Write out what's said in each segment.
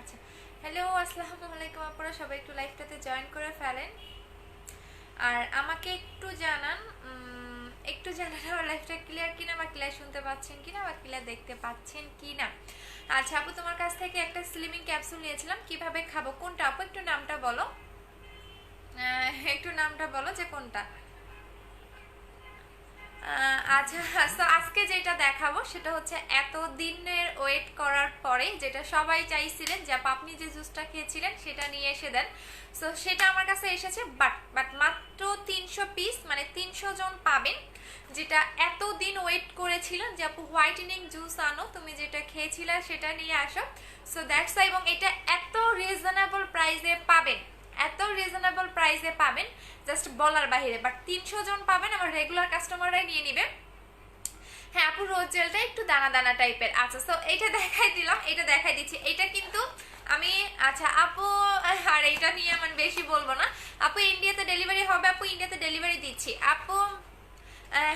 আচ্ছা, হ্যালো আসসালামু আলাইকুম আপনারা সবাই একটু লাইভটাতে জয়েন করে ফেলেন আর আমাকে একটু জানান আমার লাইভটা ক্লিয়ার কিনা বা ক্লিয়ার শুনতে পাচ্ছেন কিনা বা ক্লিয়ার দেখতে পাচ্ছেন কিনা। আচ্ছা আপু, তোমার কাছ থেকে একটা স্লিমিং ক্যাপসুল নিয়েছিলাম, কিভাবে খাবো, কোনটা আপু একটু নামটা বলো, একটু নামটা বলো যে কোনটা। আচ্ছা, তো আজকে যেটা দেখাবো সেটা হচ্ছে এতদিনের ওয়েট করার পরে যেটা সবাই চাইছিলেন যে আপনি যে জুসটা খেয়েছিলেন সেটা নিয়ে এসে দেন। সো সেটা আমার কাছে এসেছে, বাট মাত্র 300 পিস, মানে 300 জন পাবেন। যেটা এতদিন ওয়েট করেছিলেন যে আপু হোয়াইটেনিং জুস আনো, তুমি যেটা খেয়েছিলে সেটা নিয়ে আসো। সো দ্যাটস ওয়াই, এবং এটা এত রিজনেবল প্রাইসে পাবেন, এত রিজনেবল প্রাইসে পাবেন জাস্ট বলার বাহিরে। বাট 300 জন পাবেন, আমার রেগুলার কাস্টমাররাই নিয়ে নিবে। হ্যাঁ আপু, রোজ জেলটা একটু দানা দানা টাইপের। আচ্ছা, তো এইটা দেখাই দিলাম, এটা দেখাই দিচ্ছি, এটা কিন্তু আমি, আচ্ছা আপু, আর এইটা নিয়ে আমার বেশি বলবো না। আপু ইন্ডিয়াতে ডেলিভারি হবে, আপু ইন্ডিয়াতে ডেলিভারি দিচ্ছি আপু।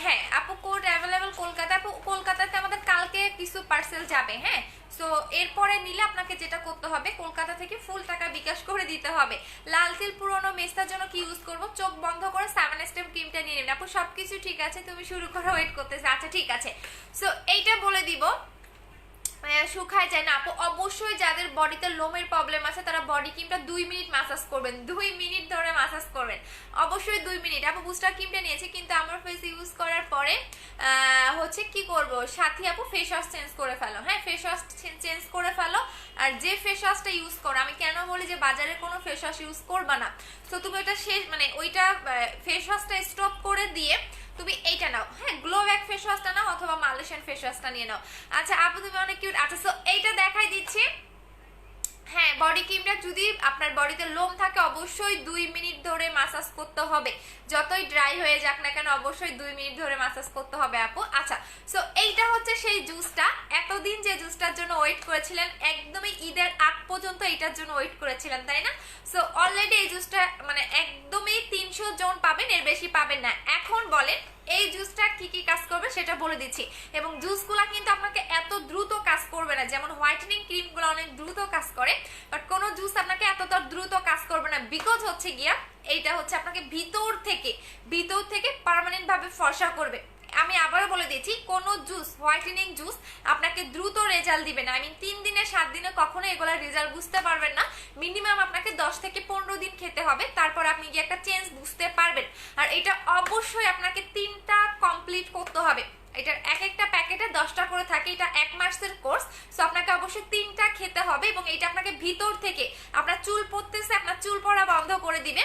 হ্যাঁ আপু, কোড অ্যাভেলেবল কলকাতা। আপু কলকাতাতে আমাদের কালকে কিছু পার্সেল যাবে। হ্যাঁ, সো এরপরে নিলে আপনাকে যেটা করতে হবে, কলকাতা থেকে ফুল টাকা বিকাশ করে দিতে হবে। লাল তিল পুরোনো মেস্তার জন্য কি ইউজ করব, চোখ বন্ধ করে 7 স্টেপ ক্রিমটা নিয়ে নেবেন। আপু সবকিছু ঠিক আছে, তুমি শুরু করো, ওয়েট করতেছে। আচ্ছা ঠিক আছে, সো এইটা বলে দিব, শুকায় যায় না আপু। অবশ্যই যাদের বডিতে লোমের প্রবলেম আছে তারা বডি ক্রিমটা 2 মিনিট ম্যাসাজ করবেন, 2 মিনিট ধরে ম্যাসাজ করবেন, অবশ্যই 2 মিনিট। আপু বুস্টার ক্রিমটা নিয়েছি, কিন্তু আমার ফেস ইউজ করার পরে হচ্ছে কি করব, সাথী আপু ফেস ওয়াশ চেঞ্জ করে ফেলো। হ্যাঁ, ফেস ওয়াশ চেঞ্জ করে ফেলো। আর যে ফেস ওয়াশটা ইউজ করো, আমি কেন বলি যে বাজারে কোনো ফেস ওয়াশ ইউজ করবা না, তো তুমি ওটা শেষ, মানে ওইটা ফেস ওয়াশটা স্টপ করে দিয়ে তুমি এইটা নাও। হ্যাঁ, গ্লো ব্যাক ফেস ওয়াশটা নাও অথবা মালয়েশিয়ান ফেস ওয়াশটা নিয়ে নাও। আচ্ছা আপু তুমি অনেক কিউট। আচ্ছা, সো এইটা দেখাই দিচ্ছি। হ্যাঁ, বডি ক্রিমটা যদি আপনার বডিতে লোম থাকে অবশ্যই 2 মিনিট ধরে মাসাজ করতে হবে, যতই ড্রাই হয়ে যাক না কেন অবশ্যই 2 মিনিট ধরে মাসাজ করতে হবে আপু। আচ্ছা, সো এইটা হচ্ছে সেই জুসটা, এতদিন যে জুসটার জন্য ওয়েট করেছিলেন, একদমই ঈদের আগ পর্যন্ত এইটার জন্য ওয়েট করেছিলেন, তাই না? সো অলরেডি এই জুসটা মানে একদমই 300 জন পাবেন, এর বেশি পাবেন না। এখন বলেন এই জুসটা কি কি কাজ করবে সেটা বলে দিচ্ছি, এবং জুসগুলা কিন্তু আপনাকে এত দ্রুত কাজ করবে না, যেমন হোয়াইটেনিং ক্রিমগুলো অনেক দ্রুত কাজ করে, বাট কোনো জুস আপনাকে এতটা দ্রুত কাজ করবে না। বিকজ হচ্ছে গিয়া এইটা হচ্ছে আপনাকে ভিতর থেকে পার্মানেন্ট ভাবে ফর্সা করবে। আমি আবারও বলে দিচ্ছি, কোনো জুস, হোয়াইটেনিং জুস আপনাকে দ্রুত রেজাল্ট দিবে না। 3 দিনে 7 দিনে কখনো এগুলোর রেজাল্ট বুঝতে পারবেন না। মিনিমাম আপনাকে 10 থেকে 15 দিন খেতে হবে, তারপর আপনি গিয়ে একটা চেঞ্জ বুঝতে পারবেন। আর এটা অবশ্যই আপনাকে 3টা কমপ্লিট করতে হবে। এটার এক একটা প্যাকেটে 10টা করে থাকে, এটা 1 মাসের কোর্স। সো আপনাকে অবশ্যই 3টা খেতে হবে, এবং এটা আপনাকে ভিতর থেকে, আপনার চুল পড়তেছে আপনার চুল পড়া বন্ধ করে দিবে,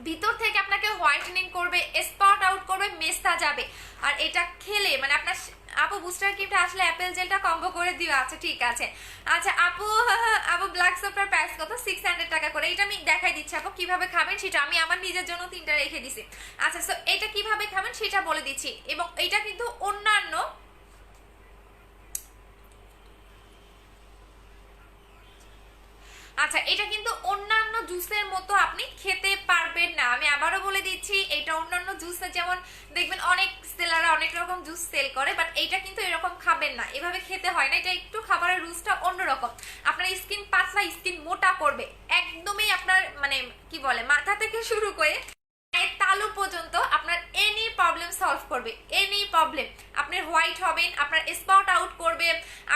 ভিতর থেকে আপনাকে হোয়াইটেনিং করবে, স্পট আউট করবে, মেস্তা যাবে। আর এটা খেলে মানে আপনার, আপু বুস্টার ক্রিমটা আসলে অ্যাপেল জেলটা কম্বো করে দিও। আচ্ছা ঠিক আছে। আচ্ছা আপু, আপু ব্ল্যাক সোপটার প্রাইস কত? 600 টাকা করে। এটা আমি দেখাই দিচ্ছি আপু কিভাবে খাবেন সেটা, আমি আমার নিজের জন্য 3টা রেখে দিছি। আচ্ছা, সো এটা কিভাবে খাবেন সেটা বলে দিচ্ছি, এবং এটা কিন্তু অন্যান্য, আচ্ছা এটা কিন্তু অন্যান্য জুসের মতো আপনি খেতে পারবেন না। আমি আবারও বলে দিচ্ছি, এটা অন্যান্য জুসে যেমন দেখবেন অনেক সেলাররা অনেক রকম জুস সেল করে, বাট এটা কিন্তু এরকম খাবেন না, এভাবে খেতে হয় না। এটা একটু খাবারের রুচটা অন্যরকম, আপনার স্কিন পাতলা, স্কিন মোটা করবে, একদমই আপনার মানে কি বলে মাথা থেকে শুরু করে তালু পর্যন্ত আপনার এনি প্রবলেম সলভ করবে, এনি প্রবলেম। আপনার হোয়াইট হবেন, আপনার স্পট আউট করবে,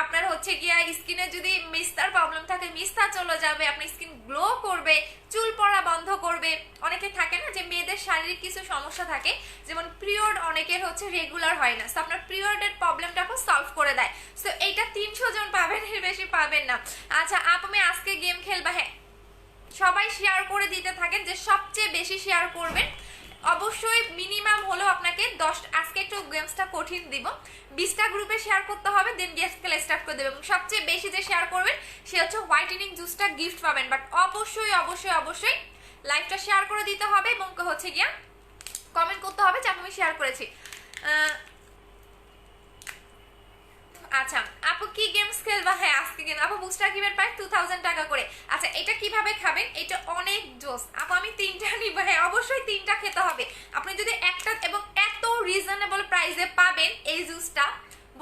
আপনার হচ্ছে গিয়া স্কিনে যদি মিস্তার প্রবলেম থাকে মিস্তা চলে যাবে, আপনার স্কিন গ্লো করবে, চুল পড়া বন্ধ করবে। অনেকে থাকে না যে মেয়েদের শারীরিক কিছু সমস্যা থাকে, যেমন পিরিয়ড অনেকের হচ্ছে রেগুলার হয় না, সো আপনার পিরিয়ডের প্রবলেমটাকে সলভ করে দেয়। সো এইটা 300 জন পাবেন, এর বেশি পাবেন না। আচ্ছা আপনি আজকে গেম খেলবা? হ্যাঁ, সবাই শেয়ার করে দিতে থাকেন, যে সবচেয়ে বেশি শেয়ার করবেন অবশ্যই মিনিমাম হলো আপনাকে 10, আজকে একটু গেমসটা কঠিন দিব, 20টা গ্রুপে শেয়ার করতে হবে, দেন গেমস খেলা স্টার্ট করে দেবে, এবং সবচেয়ে বেশি যে শেয়ার করবেন সে হচ্ছে হোয়াইটেনিং জুসটা গিফট পাবেন। বাট অবশ্যই অবশ্যই অবশ্যই লাইভটা শেয়ার করে দিতে হবে, এবং হচ্ছে গিয়া কমেন্ট করতে হবে যে আমি শেয়ার করেছি। আচ্ছা আপু কি গেমস খেলবা? হ্যাঁ আজকে গেম আপু বুস্টার ক্রিমের প্রাইস 2000 টাকা করে। আচ্ছা এটা কিভাবে খাবেন, এটা অনেক জোস আপু, আমি 3টা নিব। হ্যাঁ অবশ্যই 3টা খেতে হবে। আপনি যদি একটা, এবং এত রিজনেবল প্রাইসে পাবেন এই জুসটা,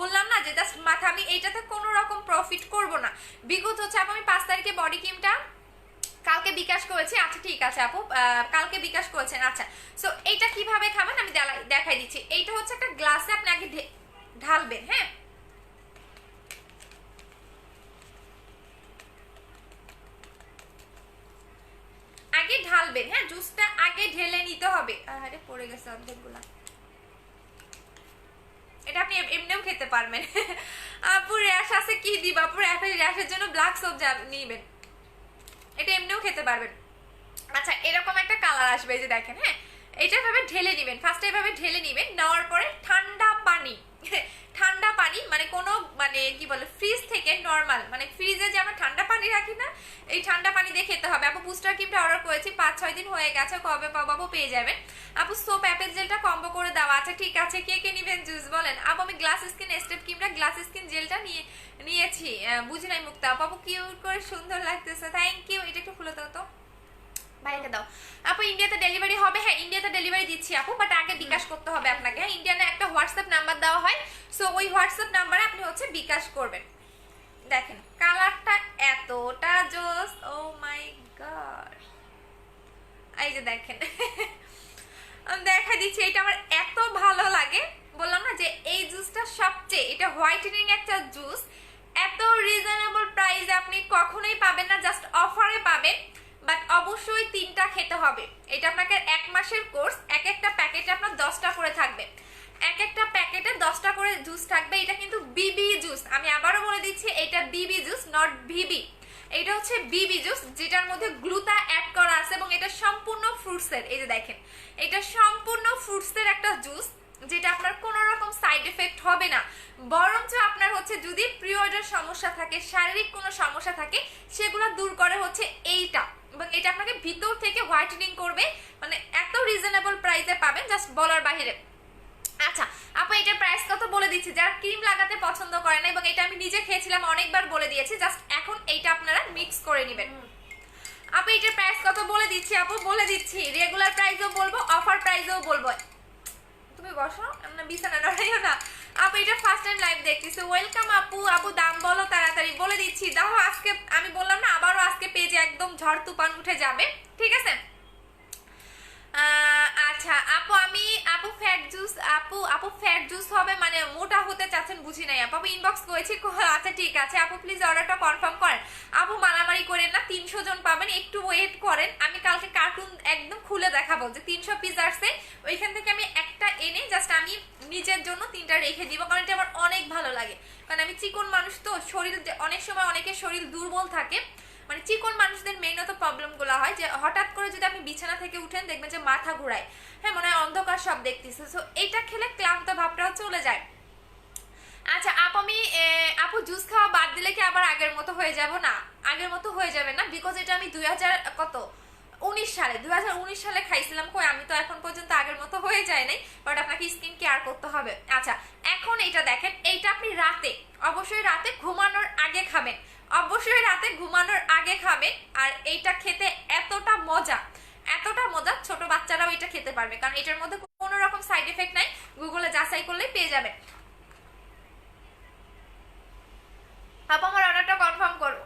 বললাম না যে জাস্ট মাথা, আমি এইটাতে কোনো রকম প্রফিট করব না। বিকজ হচ্ছে আপু আমি 5 তারিখে বডি ক্রিমটা কালকে বিকাশ করেছি। আচ্ছা ঠিক আছে আপু, কালকে বিকাশ করেছেন। আচ্ছা, সো এইটা কিভাবে খাবেন আমি দেখাই দিচ্ছি। এইটা হচ্ছে একটা গ্লাসে আপনি আগে ঢালবেন। হ্যাঁ, আগে ঢালবেন। হ্যাঁ, জুসটা আগে ঢেলে নিতে হবে। আরে পড়ে গেছে অর্ধেকগুলা। এটা আপনি এমনিও খেতে পারবেন। আপু র্যাশ আছে, কি দিবা আপু? র্যাশের জন্য ব্ল্যাক সোপ নিবেন, এটা এমনিও খেতে পারবেন। আচ্ছা, এরকম একটা কালার আসবে, এই যে দেখেন। হ্যাঁ, এটা ভাবে ঢেলে নিবেন, ফার্স্টে এভাবে ঢেলে নিবেন। নেওয়ার পরে ঠান্ডা পানি, ঠান্ডা পানি মানে কোনো মানে কি বলে ফ্রিজ থেকে নরমাল, মানে ফ্রিজে যে আমরা ঠান্ডা পানি রাখি না, এই ঠান্ডা পানি দিয়ে খেতে হবে। আপু বুস্টার ক্রিমটা অর্ডার করেছি, 5-6 দিন হয়ে গেছে, কবে পাবো? পেয়ে যাবেন। আপু সোপ অ্যাপেল জেলটা কম্বো করে দেওয়া আছে। ঠিক আছে, কে কে নিবেন জুস বলেন? আপু আমি গ্লাস স্কিন স্টেপ ক্রিমটা, গ্লাস স্কিন জেলটা নিয়েছি। বুঝি নাই মুক্তা আপু, কিউট করে সুন্দর লাগতেছে, থ্যাংক ইউ। এটা একটু খুলে দাও তো ভাইকে দাও। আপু ইন্ডিয়াতে ডেলিভারি হবে? হ্যাঁ, ইন্ডিয়াতে ডেলিভারি দিচ্ছি আপু, বাট আগে বিকাশ করতে হবে আপনাকে। হ্যাঁ, ইন্ডিয়ানে একটা হোয়াটসঅ্যাপ নাম্বার দেওয়া হয়, সো ওই হোয়াটসঅ্যাপ নাম্বারে আপনি হচ্ছে বিকাশ করবেন। দেখেন কালারটা এতটা জোস, ও মাই গড। এই যে দেখেন, দেখা দিচ্ছি, এটা আমার এত ভালো লাগে। বললাম না যে এই জুসটা সবচেয়ে, এটা হোয়াইটেনিং একটা জুস, এত রিজনেবল প্রাইসে আপনি কখনোই পাবেন না, জাস্ট অফারে পাবেন। বাট অবশ্যই 3টা খেতে হবে। এটা আপনাকে 1 মাসের কোর্স, এক একটা প্যাকেটে আপনার 10টা করে থাকবে, এক একটা প্যাকেটে 10টা করে জুস থাকবে। এটা কিন্তু বিবি জুস, আমি আবারও বলে দিচ্ছি, এটা বিবি জুস, নট ভিবি। এটা হচ্ছে বিবি জুস, যেটার মধ্যে গ্লুটা অ্যাড করা আছে, এবং এটা সম্পূর্ণ ফ্রুটসের। এই যে দেখেন, এটা সম্পূর্ণ ফ্রুটসের একটা জুস, যেটা আপনার কোনো রকম সাইড এফেক্ট হবে না। বরঞ্চ আপনার হচ্ছে যদি পিরিয়ডের সমস্যা থাকে, শারীরিক কোনো সমস্যা থাকে, সেগুলো দূর করে হচ্ছে এইটা। এবং এটা আপনাকে ভিতর থেকে হোয়াইটেনিং করবে, মানে এত রিজনেবল প্রাইসে পাবেন, জাস্ট বলার বাইরে। আচ্ছা আপু, এটার প্রাইস কত বলে দিচ্ছি, যারা ক্রিম লাগাতে পছন্দ করে না, এবং এটা আমি নিজে খেয়েছিলাম, অনেকবার বলে দিয়েছি, জাস্ট এখন এইটা আপনারা মিক্স করে নেবেন। আপু এটার প্রাইস কত বলে দিচ্ছি আপু, বলে দিচ্ছি, রেগুলার প্রাইসও বলবো, অফার প্রাইসও বলবো। তুমি বসো, আমরা বিছানা নড়াইও না। আপু এটা ফার্স্ট টাইম লাইভ দেখতেছি, ওয়েলকাম আপু। আপু দাম বলো তাড়াতাড়ি, বলে দিচ্ছি। দাও আজকে, আমি বললাম না, আবারও আজকে পেজে একদম ঝড় তুফান উঠে যাবে, ঠিক আছে? আচ্ছা আপু, আমি আপু ফ্যাট জুস, আপু ফ্যাট জুস হবে মানে মোটা হতে চাচ্ছেন, বুঝি নাই আপু। ইনবক্স করেছি। আচ্ছা ঠিক আছে আপু, প্লিজ অর্ডারটা কনফার্ম করেন। আপু মারামারি করেন না, 300 জন পাবেন, একটু ওয়েট করেন। আমি কালকে কার্টুন একদম খুলে দেখাবো যে 300 পিস আসছে, ওইখান থেকে আমি একটা এনে জাস্ট আমি নিজের জন্য 3টা রেখে দিব, কারণ এটা আমার অনেক ভালো লাগে। কারণ আমি চিকন মানুষ তো, শরীর অনেক সময় অনেকের শরীর দুর্বল থাকে, মানে চিকন মানুষদের মেইনত প্রবলেম গুলো হয় যে হঠাৎ করে যদি আপনি বিছানা থেকে উঠেন, দেখবেন যে মাথা ঘোরায়, হ্যাঁ মনে হয় অন্ধকার সব দেখতেছে, সো এটা খেলে ক্লান্ত ভাবটাও চলে যায়। আচ্ছা আপু জুস খাওয়া বাদ দিলে কি আবার আগের মতো হয়ে যাব? না, আগের মতো হয়ে যাবে না, বিকজ এটা আমি 2019 সালে খাইছিলাম। কই, আমি তো এখন পর্যন্ত আগের মতো হয়ে যায় নাই, বাট আপনাকে স্কিন কেয়ার করতে হবে। আচ্ছা এখন এটা দেখেন, এইটা আপনি রাতে, অবশ্যই রাতে ঘুমানোর আগে খাবেন, অবশ্যই রাতে ঘুমানোর আগে খাবেন। আর এইটা খেতে এতটা মজা, এতটা মজা, ছোট বাচ্চারাও এটা খেতে পারবে, কারণ এটার মধ্যে কোনো রকম সাইড এফেক্ট নাই, গুগলে যাচাই করলেই পেয়ে যাবেন। আপু আমার অর্ডারটা কনফার্ম করো,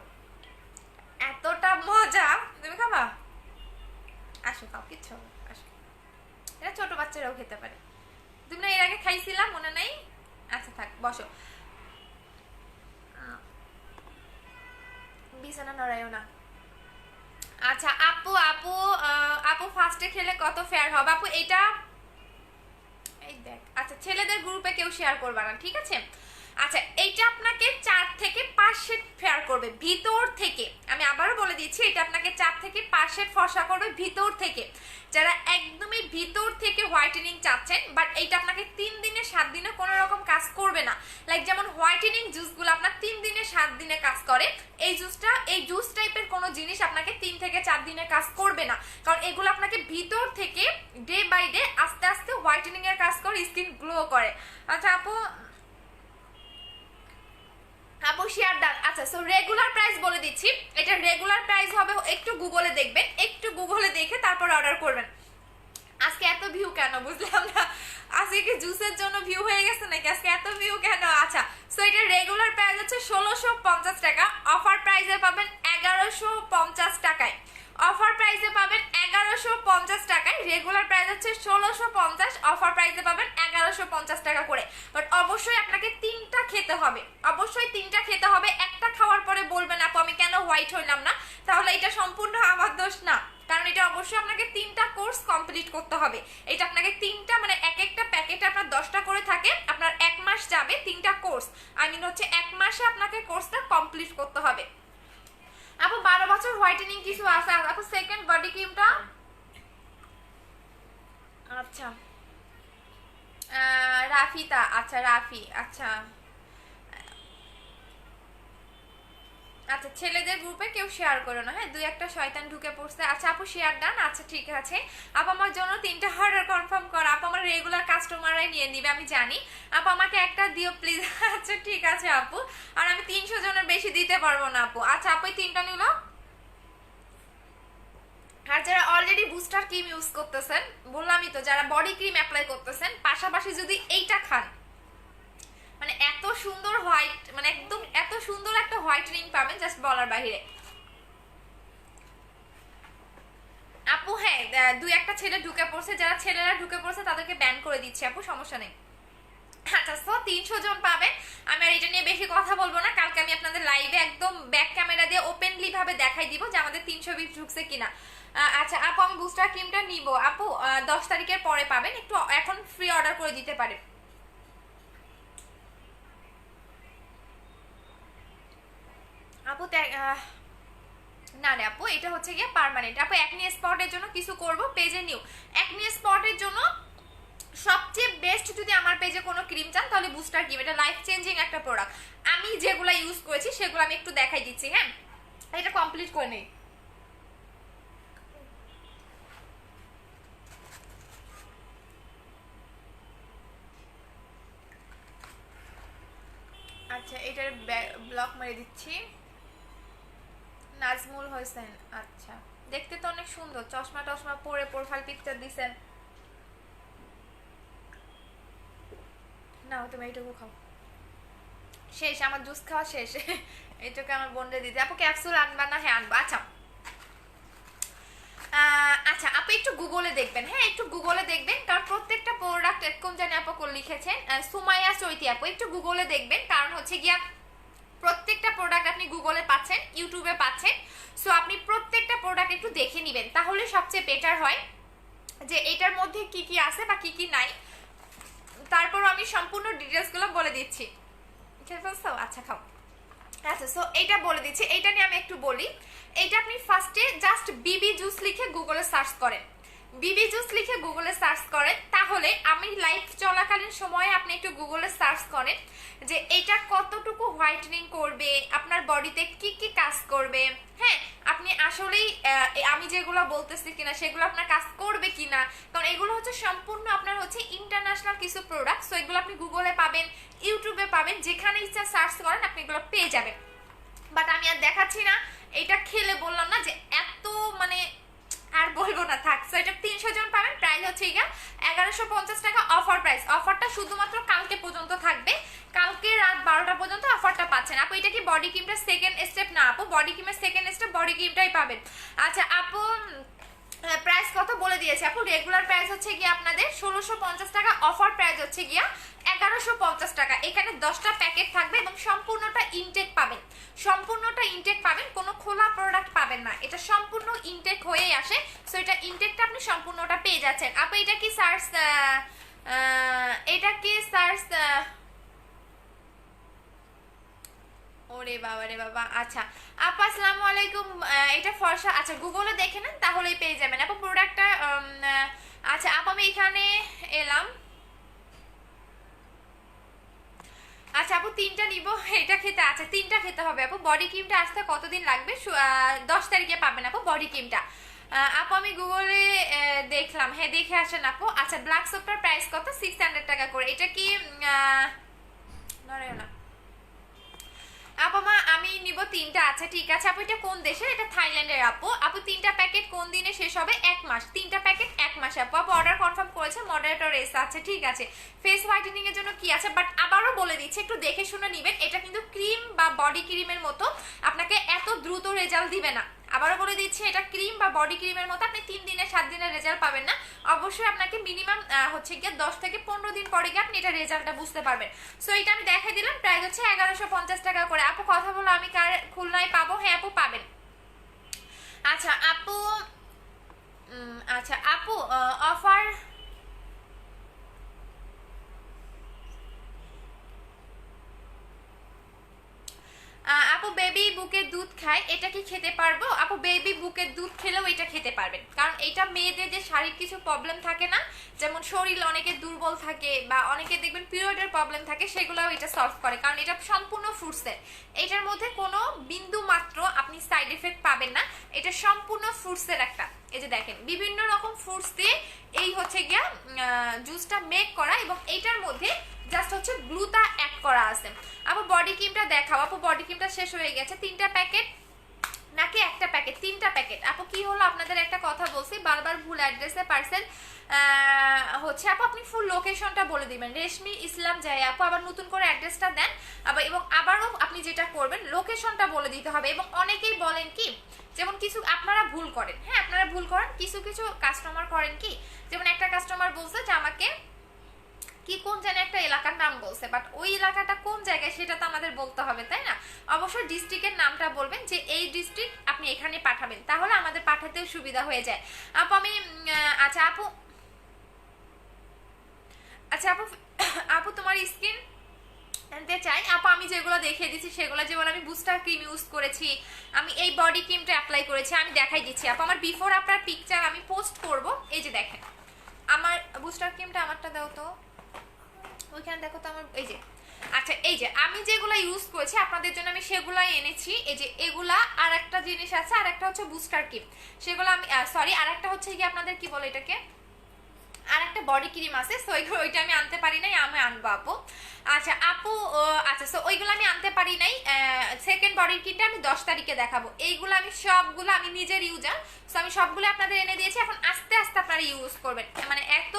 এতটা মজা। তুমি খাবা? আসো খাও, কিচ্ছু হবে, আসো। এটা ছোট বাচ্চারাও খেতে পারে। তুমি না এর আগে খাইছিলাম, মনে নাই? আচ্ছা থাক, বসো, বিছানা নড়াইও না। আচ্ছা আপু আপু ফার্স্টে খেলে কত ফেয়ার হবে? আপু এটা এই দেখ, আচ্ছা ছেলেদের গ্রুপে কেউ শেয়ার করবে না, ঠিক আছে? আচ্ছা এইটা আপনাকে 4 থেকে 5 শেড ফেয়ার করবে ভিতর থেকে, আমি আবারও বলে দিচ্ছি, এটা আপনাকে 4 থেকে 5 শেড ফর্সা করবে ভিতর থেকে, যারা একদমই ভিতর থেকে হোয়াইটেনিং চাচ্ছেন। বাট এইটা আপনাকে 3 দিনে 7 দিনে কোনো রকম কাজ করবে না, লাইক যেমন হোয়াইটেনিং জুসগুলো আপনার 3 দিনে 7 দিনে কাজ করে, এই জুস টাইপের কোনো জিনিস আপনাকে 3 থেকে 4 দিনে কাজ করবে না, কারণ এগুলো আপনাকে ভিতর থেকে ডে বাই ডে আস্তে আস্তে হোয়াইটেনিং এর কাজ করে, স্কিন গ্লো করে। আচ্ছা আপু শেয়ার ডান। আচ্ছা সো রেগুলার প্রাইস বলে দিচ্ছি, এটা রেগুলার প্রাইস হবে, একটু গুগলে দেখবেন, একটু গুগলে দেখে তারপর অর্ডার করবেন। আজকে এত ভিউ কেন বুঝলাম না। আজকে কি জুসের জন্য ভিউ হয়ে গেছে নাকি? আজকে এত ভিউ কেন? আচ্ছা, সো এটা রেগুলার প্রাইস হচ্ছে 1650 টাকা, অফার প্রাইসে পাবেন 1150 টাকায়। অফার প্রাইসে পাবেন 1150 টাকায়, রেগুলার প্রাইস হচ্ছে 1650, অফার প্রাইসে পাবেন 1150 টাকা করে। বাট অবশ্যই আপনাকে 3টা খেতে হবে, অবশ্যই 3টা খেতে হবে। একটা খাওয়ার পরে বলবেন আপু আমি কেন হোয়াইট হইলাম না, তাহলে এটা সম্পূর্ণ আমার দোষ না, কারণ এটা অবশ্যই আপনাকে 3টা কোর্স কমপ্লিট করতে হবে। এটা আপনাকে 3টা মানে এক একটা প্যাকেটে আপনার 10টা করে থাকে, আপনার 1 মাস যাবে 3টা কোর্স, আই মিন হচ্ছে 1 মাসে আপনাকে কোর্সটা কমপ্লিট করতে হবে। আপু 12 বছর হোয়াইটেনিং কিছু আছে আপু? সেকেন্ড বডি ক্রিমটা আচ্ছা রাফিতা, আচ্ছা রাফি, আচ্ছা আচ্ছা ছেলেদের গ্রুপে কেউ শেয়ার করো না, হ্যাঁ 2-1টা শয়তান ঢুকে পড়ছে। আচ্ছা আপু শেয়ার ডান, আচ্ছা ঠিক আছে। আপু আমার জন্য 3টা অর্ডার কনফার্ম করো, আপু আমার রেগুলার কাস্টমাররাই নিয়ে নিবে আমি জানি। আপু আমাকে একটা দিও প্লিজ। আচ্ছা ঠিক আছে আপু, আর আমি 300 জনের বেশি দিতে পারবো না আপু। আচ্ছা আপু 3টা নিল। আর যারা অলরেডি বুস্টার ক্রিম ইউজ করতেছেন, বললামই তো, যারা বডি ক্রিম অ্যাপ্লাই করতেছেন পাশাপাশি যদি এইটা খান, মানে এত সুন্দর হোয়াইট, মানে একদম এত সুন্দর একটা হোয়াইটেনিং পাবেন জাস্ট বলার বাহিরে। আপু হ্যাঁ 2-1টা ছেলে ঢুকে পড়ছে, যারা ছেলেরা ঢুকে পড়ছে তাদেরকে ব্যান করে দিচ্ছে আপু, সমস্যা নেই। আচ্ছা সো 300 জন পাবেন। আমি আর এটা নিয়ে বেশি কথা বলবো না, কালকে আমি আপনাদের লাইভে একদম ব্যাক ক্যামেরা দিয়ে ওপেনলি ভাবে দেখাই দিব যে আমাদের 320 ঢুকছে কিনা। আচ্ছা আপু আমি বুস্টার ক্রিমটা নিব আপু, 10 তারিখের পরে পাবেন, একটু এখন ফ্রি অর্ডার করে দিতে পারেন। আপু না রে আপু এটা হচ্ছে গিয়ে পার্মানেন্ট। আপু একনি স্পটের জন্য কিছু করব, পেজে নিউ একনি স্পটের জন্য সবচেয়ে বেস্ট যদি আমার পেজে কোনো ক্রিম চান তাহলে বুস্টার ক্রিম, এটা লাইফ চেঞ্জিং একটা প্রোডাক্ট। আমি যেগুলো ইউজ করেছি সেগুলো আমি একটু দেখাই দিচ্ছি, হ্যাঁ এটা কমপ্লিট করে নেই। আচ্ছা এটার ব্লক মেরে দিচ্ছি। নাজমুল হোসেন, আচ্ছা দেখতে তো অনেক সুন্দর, চশমা টশমা পরে প্রোফাইল পিকচার দিছেন। নাও তুমি এইটুকু খাও, শেষ আমার জুস খাওয়া শেষ। এইটুকু আমার বোনরে দিতে। আপু ক্যাপসুল আনবা না? হ্যাঁ আনবা। আচ্ছা আচ্ছা আপু একটু গুগলে দেখবেন, হ্যাঁ একটু গুগলে দেখবেন, কারণ প্রত্যেকটা প্রোডাক্ট কোন জানি আপু লিখেছেন সুমাইয়া চৈতি আপু, একটু গুগলে দেখবেন, কারণ হচ্ছে গিয়া প্রত্যেকটা প্রোডাক্ট আপনি গুগলে পাচ্ছেন, ইউটিউবে পাচ্ছেন, সো আপনি প্রত্যেকটা প্রোডাক্ট একটু দেখে নেবেন, তাহলে সবচেয়ে বেটার হয় যে এটার মধ্যে কি কি আছে বা কি কি নাই। তারপর আমি সম্পূর্ণ ডিটেলসগুলো বলে দিচ্ছি। আচ্ছা খাও। আচ্ছা সো এইটা বলে দিচ্ছি, এইটা নিয়ে আমি একটু বলি। এইটা আপনি ফার্স্টে জাস্ট বিবি জুস লিখে গুগলে সার্চ করেন, বিবি জুস লিখে গুগলে সার্চ করেন, তাহলে আমি লাইভ চলাকালীন সময়ে আপনি একটু গুগলে সার্চ করেন যে এটা কতটুকু হোয়াইটেনিং করবে, আপনার বডিতে কি কি কাজ করবে, হ্যাঁ আপনি আসলেই আমি যেগুলো বলতেছি কিনা সেগুলো আপনার কাজ করবে কিনা, কারণ এগুলো হচ্ছে সম্পূর্ণ আপনার হচ্ছে ইন্টারন্যাশনাল কিছু প্রোডাক্ট, সো এগুলো আপনি গুগলে পাবেন, ইউটিউবে পাবেন, যেখানে ইচ্ছা সার্চ করেন আপনি এগুলো পেয়ে যাবেন। বাট আমি আর দেখাচ্ছি না, এটা খেলে বললাম না যে এত মানে আর বলবো না, থাক। সো এটা 300 জন পাবেন, প্রাইস হচ্ছে গিয়া 1150 টাকা, অফার প্রাইস। অফারটা শুধুমাত্র কালকে পর্যন্ত থাকবে, কালকে রাত 12টা পর্যন্ত অফারটা পাচ্ছেন। আপু এটা কি বডি ক্রিমটা সেকেন্ড স্টেপ? না আপু বডি ক্রিমের সেকেন্ড স্টেপ বডি ক্রিমটাই পাবেন। আচ্ছা আপু প্রাইস কত বলে দিয়েছে আপু, রেগুলার প্রাইস হচ্ছে গিয়া আপনাদের 1650 টাকা, অফার প্রাইস হচ্ছে গিয়া 1150 টাকা। এখানে 10টা প্যাকেট থাকবে এবং সম্পূর্ণটা ইনটেক পাবেন, সম্পূর্ণটা ইনটেক পাবেন, কোনো খোলা প্রোডাক্ট পাবেন না, এটা সম্পূর্ণ ইনটেক হয়েই আসে, সো এটা ইনটেকটা আপনি সম্পূর্ণটা পেয়ে যাচ্ছেন। আপু এটা কি সার্চ, এটা কি সার্চ, ওরে বাবা রে বাবা। আচ্ছা আপু আসসালামু আলাইকুম, এটা ফর্সা, আচ্ছা গুগলে দেখে নেন তাহলেই পেয়ে যাবেন আপু প্রোডাক্টটা। আচ্ছা আপু আমি এখানে এলাম। আচ্ছা আপু 3টা নিব, এটা খেতে, আচ্ছা 3টা খেতে হবে আপু। বডি ক্রিমটা আসতে কতদিন লাগবে? 10 তারিখে পাবেন আপু বডি ক্রিমটা। আপু আমি গুগলে দেখলাম, হ্যাঁ দেখে আসেন আপু। আচ্ছা ব্ল্যাক সোপটার প্রাইস কত? 600 টাকা করে। এটা কি নড়ে না আপু? মা আমি নিব 3টা। আচ্ছা ঠিক আছে আপু, এটা কোন দেশের? এটা থাইল্যান্ডের আপু। আপু 3টা প্যাকেট কোন দিনে শেষ হবে? 1 মাস। 3টা প্যাকেট 1 মাস আপু। আপু অর্ডার কনফার্ম করেছে, মডারেটর এস। আচ্ছা ঠিক আছে। ফেস হোয়াইটেনিং এর জন্য কি আছে, বাট আবারও বলে দিচ্ছি একটু দেখে শুনে নেবেন। এটা কিন্তু ক্রিম বা বডি ক্রিমের মতো আপনাকে এত দ্রুত রেজাল্ট দিবে না। আবারও বলে দিচ্ছি, এটা ক্রিম বা বডি ক্রিমের মতো আপনি 3 দিনে 7 দিনের রেজাল্ট পাবেন না। অবশ্যই আপনাকে মিনিমাম হচ্ছে গিয়ে 10 থেকে 15 দিন পরে গিয়ে আপনি এটা রেজাল্টটা বুঝতে পারবেন। সো এটা আমি দেখাই দিলাম, প্রাইস হচ্ছে 1150 টাকা করে। আপু কথা বলো, আমি কার খুলনায় পাবো? হ্যাঁ আপু পাবেন। আচ্ছা আপু, আচ্ছা আপু অফার আপু বেবি বুকের দুধ খায়, এটা কি খেতে পারবো? আপু বেবি বুকের দুধ খেলেও এটা খেতে পারবেন, কারণ এটা মেয়েদের যে শারীরিক কিছু প্রবলেম থাকে না, যেমন শরীর অনেকে দুর্বল থাকে বা অনেকে দেখবেন পিরিয়ডের প্রবলেম থাকে, সেগুলোও এটা সলভ করে, কারণ এটা সম্পূর্ণ ফ্রুটসের। এটার মধ্যে কোনো বিন্দু মাত্র আপনি সাইড এফেক্ট পাবেন না, এটা সম্পূর্ণ ফ্রুটসের একটা। এই যে দেখেন বিভিন্ন রকম ফ্রুটস দিয়ে এই হচ্ছে গিয়া জুসটা মেক করা, এবং এইটার মধ্যে জাস্ট হচ্ছে গ্লুটা অ্যাড করা আছে। আপু বডি ক্রিমটা দেখাও। আপু বডি ক্রিমটা শেষ হয়ে গেছে। 3টা প্যাকেট নাকি একটা প্যাকেট? 3টা প্যাকেট। আপু কি হলো, আপনাদের একটা কথা বলছি, বারবার ভুল অ্যাড্রেসে পার্সেল হচ্ছে। আপু আপনি ফুল লোকেশনটা বলে দিবেন, রেশমি ইসলাম যায় আপু, আবার নতুন করে অ্যাড্রেসটা দেন। আবার এবং আবারও আপনি যেটা করবেন লোকেশনটা বলে দিতে হবে। এবং অনেকেই বলেন কি, যেমন কিছু আপনারা ভুল করেন, হ্যাঁ আপনারা ভুল করেন, কিছু কিছু কাস্টমার করেন কি, যেমন একটা কাস্টমার বলছে যে আমাকে কি কোন জায়গায় একটা এলাকার নাম বলছে, বাট ওই এলাকাটা কোন জায়গায় সেটা তো আমাদের বলতে হবে, তাই না? অবশ্যই ডিস্ট্রিক্টের নামটা বলবেন যে এই ডিস্ট্রিক্ট আপনি এখানে পাঠাবেন, তাহলে আমাদের পাঠাতেও সুবিধা হয়ে যায়। আপু আমি আচ্ছা আপু, আচ্ছা আপু, আপু তোমার স্কিন জানতে চাই। আপু আমি যেগুলো দেখিয়ে দিচ্ছি সেগুলো, যেমন আমি বুস্টার ক্রিম ইউজ করেছি, আমি এই বডি ক্রিমটা অ্যাপ্লাই করেছি, আমি দেখাই দিচ্ছি আপু। আমার বিফোর আফটার পিকচার আমি পোস্ট করব। এই যে দেখেন আমার বুস্টার ক্রিমটা, আমারটা দাও তো, ওইখানে দেখো তো আমার, এই যে আচ্ছা এই যে আমি যেগুলো ইউজ করেছি আপনাদের জন্য আমি সেগুলাই এনেছি। এই যে এগুলা, আর একটা জিনিস আছে, আর একটা হচ্ছে বুস্টার ক্রিম, সেগুলো আমি সরি, আর একটা হচ্ছে কি আপনাদের কি বলে এটাকে, আর একটা বডি ক্রিম আছে, সো ওইটা আমি আনতে পারি নাই, আমি আনবো আপু। আচ্ছা আপু আচ্ছা, সো ওইগুলো আমি আনতে পারি নাই। সেকেন্ড বডি ক্রিমটা আমি 10 তারিখে দেখাবো। এইগুলো আমি সবগুলো আমি নিজের ইউজার, সো আমি সবগুলো আপনাদের এনে দিয়েছি। এখন আস্তে আস্তে আপনারা ইউজ করবেন, মানে এত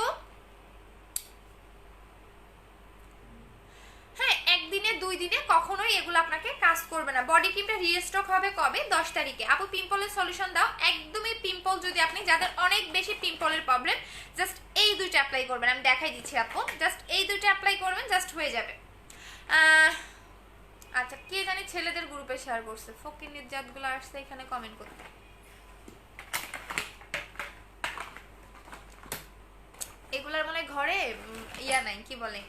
হ্যাঁ একদিনে 2 দিনে কখনোই এগুলো আপনাকে কাজ করবে না। বডি ক্রিমটা রিস্টক হবে কবে? 10 তারিখে। আপু পিম্পলের সলিউশন দাও। একদমই পিম্পল, যদি আপনি যাদের অনেক বেশি পিম্পলের প্রবলেম, জাস্ট এই দুইটা অ্যাপ্লাই করবেন, আমি দেখাই দিচ্ছি আপু, জাস্ট এই দুইটা অ্যাপ্লাই করবেন, জাস্ট হয়ে যাবে। আচ্ছা কে জানি ছেলেদের গ্রুপে শেয়ার করছে, ফকির নির্যাতগুলো আসছে এখানে কমেন্ট করতে। এগুলার মনে ঘরে ইয়া নাই, কি বলে,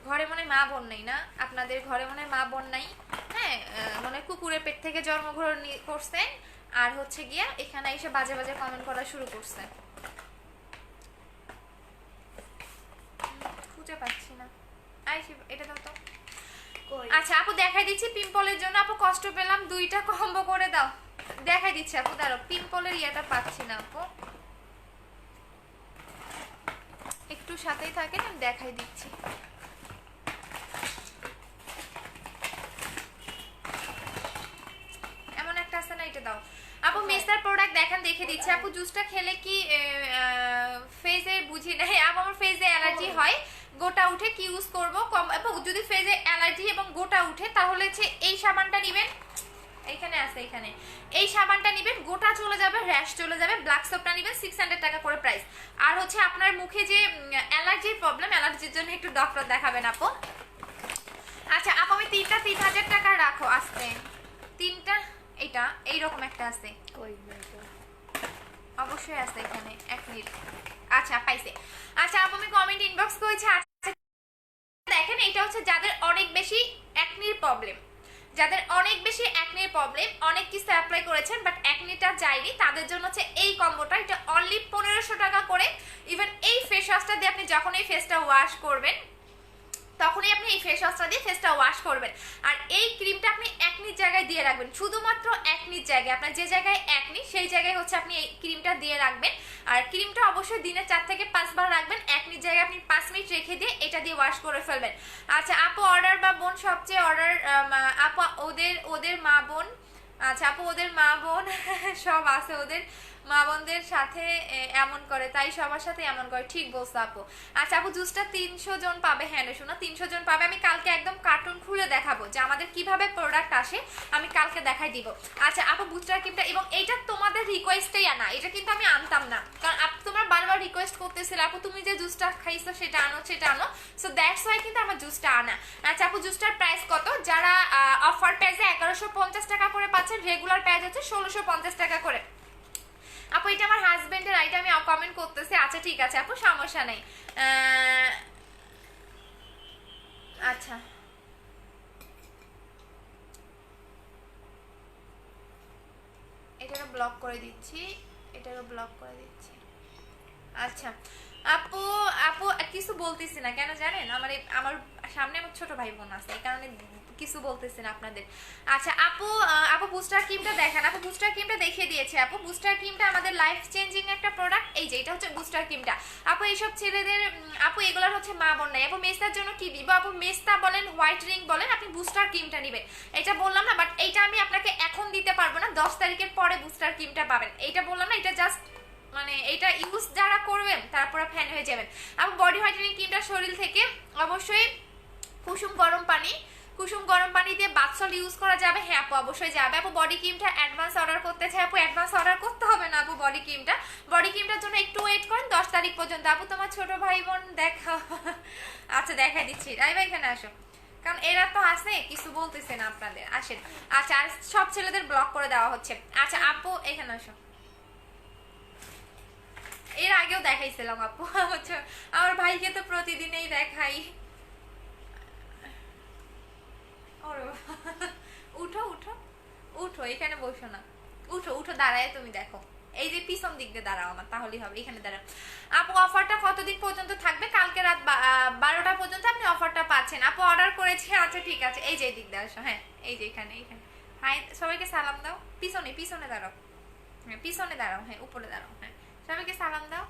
ঘরে মনে মা বোন নেই না? আপনাদের ঘরে মনে মা বোন নাই, হ্যাঁ মনে কুকুরের পেট থেকে জন্মগ্রহণ করছে, আর হচ্ছে গিয়া এখানে এসে বাজে বাজে কমেন্ট করা শুরু করছে। খুঁজে পাচ্ছি না, আইসি এটা দাও তো। আচ্ছা আপু দেখাই দিচ্ছি পিম্পলের জন্য। আপু কষ্ট পেলাম, 2টা কম্বো করে দাও। দেখাই দিচ্ছি আপু, দাঁড়ো, পিম্পলের ইয়েটা পাচ্ছি না আপু, একটু সাথেই থাকেন, আমি দেখাই দিচ্ছি। এমন একটা আছে না, এটা দাও আপু। মেসার প্রোডাক্ট দেখেন, দেখে দিচ্ছি আপু। জুসটা খেলে কি ফেজে বুঝি নাই আপু, আমার ফেজে অ্যালার্জি হয়, গোটা উঠে, কি ইউজ করবো? আপু যদি ফেজে অ্যালার্জি এবং গোটা উঠে তাহলে হচ্ছে এই সাবানটা নেবেন, এইখানে আছে, এখানে এই সাবানটা নেবেন, গোটা চলে যাবে, র্যাশ চলে যাবে। ব্ল্যাক সোপটা নেবেন, 600 টাকা করে প্রাইস। আর হচ্ছে আপনার মুখে যে অ্যালার্জির প্রবলেম, অ্যালার্জির জন্য একটু ডক্টর দেখাবেন আপু। আচ্ছা আপু আমি 3টা 3000 টাকা রাখো, আসতে 3টা, এটা এইরকম একটা আছে, অবশ্যই আছে এখানে, 1 মিনিট। আচ্ছা পাইছে। আচ্ছা আপু আমি কমেন্ট ইনবক্স করেছি। আচ্ছা দেখেন এটা হচ্ছে যাদের অনেক বেশি অ্যাকনির প্রবলেম, যাদের অনেক বেশি অ্যাকনির প্রবলেম, অনেক কিছু অ্যাপ্লাই করেছেন বাট অ্যাকনিটা যায়নি, তাদের জন্য হচ্ছে এই কম্বোটা। এটা অনলি 1500 টাকা করে। ইভেন এই ফেস ওয়াশটা দিয়ে আপনি যখন এই ফেসটা ওয়াশ করবেন তখনই আপনি এই ফেস ওয়াশটা দিয়ে ফেসটা ওয়াশ করবেন। আর এই ক্রিমটা আপনি একনির জায়গায় দিয়ে রাখবেন, শুধুমাত্র একনির জায়গায়, আপনার যে জায়গায় একনি সেই জায়গায় হচ্ছে আপনি এই ক্রিমটা দিয়ে রাখবেন। আর ক্রিমটা অবশ্যই দিনে 4 থেকে 5 বার রাখবেন। একনির জায়গায় আপনি 5 মিনিট রেখে দিয়ে এটা দিয়ে ওয়াশ করে ফেলবেন। আচ্ছা আপু অর্ডার বা বোন সবচেয়ে অর্ডার আপু ওদের মা বোন আচ্ছা আপু ওদের মা বোন সব আছে, ওদের মা বোনদের সাথে এমন করে, তাই সবার সাথে এমন করে, ঠিক বলছো আপু। আচ্ছা আপু জুসটা 300 জন পাবে, হ্যাঁ শোনো 300 জন পাবে। আমি কালকে একদম কার্টুন খুলে দেখাবো যে আমাদের কিভাবে প্রোডাক্ট আসে, আমি কালকে দেখাই দিব। আচ্ছা আপু বুস্টার ক্রিমটা, এবং এইটা তোমাদের রিকোয়েস্টেই আনা, এটা কিন্তু আমি আনতাম না, কারণ তোমরা বারবার রিকোয়েস্ট করতেছিলে আপু তুমি যে জুসটা খাইছো সেটা আনো সেটা আনো, সো দ্যাটস ওয়াই কিন্তু আমার জুসটা আনা। আচ্ছা আপু জুসটার প্রাইস কত? যারা অফার প্রাইসে 1150 টাকা করে পাচ্ছেন, রেগুলার প্রাইস হচ্ছে 1650 টাকা করে। আপু এটা আমার হাজবেন্ডের আইটা, আমি কমেন্ট করতেছি। আচ্ছা ঠিক আছে আপু সমস্যা নেই। আচ্ছা এটাকে ব্লক করে দিচ্ছি, এটাকে ব্লক করে দিচ্ছি। আচ্ছা আপু আপু কিছু বলতেছি না কেন জানেন, আমার সামনে আমার ছোট ভাই বোন আছে, এই কারণে কিছু বলতেছি না আপনাদের। আচ্ছা আপু আপু বুস্টার ক্রিমটা দেখেন। আপু বুস্টার ক্রিমটা দেখিয়ে দিয়েছে। আপু বুস্টার ক্রিমটা আমাদের লাইফ চেঞ্জিং একটা প্রোডাক্ট। এই যে এটা হচ্ছে বুস্টার ক্রিমটা। আপু এইসব ছেলেদের আপু এগুলোর হচ্ছে মা বোন নাই। আপু মেস্তার জন্য কি দিব? আপু মেস্তা বলেন, হোয়াইট রিং বলেন, আপনি বুস্টার ক্রিমটা নেবেন। এটা বললাম না, বাট এইটা আমি আপনাকে এখন দিতে পারবো না, 10 তারিখের পরে বুস্টার ক্রিমটা পাবেন। এইটা বললাম না, এটা জাস্ট মানে এটা ইউজ যারা করবেন তারপর ফ্যান হয়ে যাবেন। আপু বডি হোয়াইটেনিং ক্রিমটা শরীর থেকে অবশ্যই কুসুম গরম পানি দিয়ে বাথ সল্ট ইউজ করা যাবে। হ্যাঁ আপু অবশ্যই যাবে। আপু বডি ক্রিমটা অ্যাডভান্স অর্ডার করতে চাই। আপু অ্যাডভান্স অর্ডার করতে হবে না আপু, বডি ক্রিমটার জন্য একটু ওয়েট করেন 10 তারিখ পর্যন্ত। আপু তোমার ছোট ভাই বোন দেখা আচ্ছা দেখাই দিচ্ছি, রাই ভাই এখানে আসো, কারণ এরা তো আছে কিছু বলতেছে না আপনাদের, আসেন। আচ্ছা আর সব ছেলেদের ব্লক করে দেওয়া হচ্ছে। আচ্ছা আপু এখানে আসো, এর আগেও দেখাইছিলাম আপু, আমার ভাইকে তো প্রতিদিনই দেখাই। উঠো উঠো উঠো, এখানে বসো না, উঠো উঠো, দাঁড়ায় তুমি দেখো, এই যে পিছন দিক দিয়ে দাঁড়াও আমার, তাহলেই হবে। এখানে দাঁড়াও। আপু অফারটা কতদিন পর্যন্ত থাকবে? কালকে রাত 12টা পর্যন্ত আপনি অফারটা পাচ্ছেন। আপু অর্ডার করেছে, আচ্ছা ঠিক আছে, এই যে দিক দিয়ে আসো, হ্যাঁ এই যে এখানে হাই সবাইকে সালাম দাও, পিছনে দাঁড়াও, হ্যাঁ পিছনে দাঁড়াও, হ্যাঁ উপরে দাঁড়াও, হ্যাঁ সবাইকে সালাম দাও।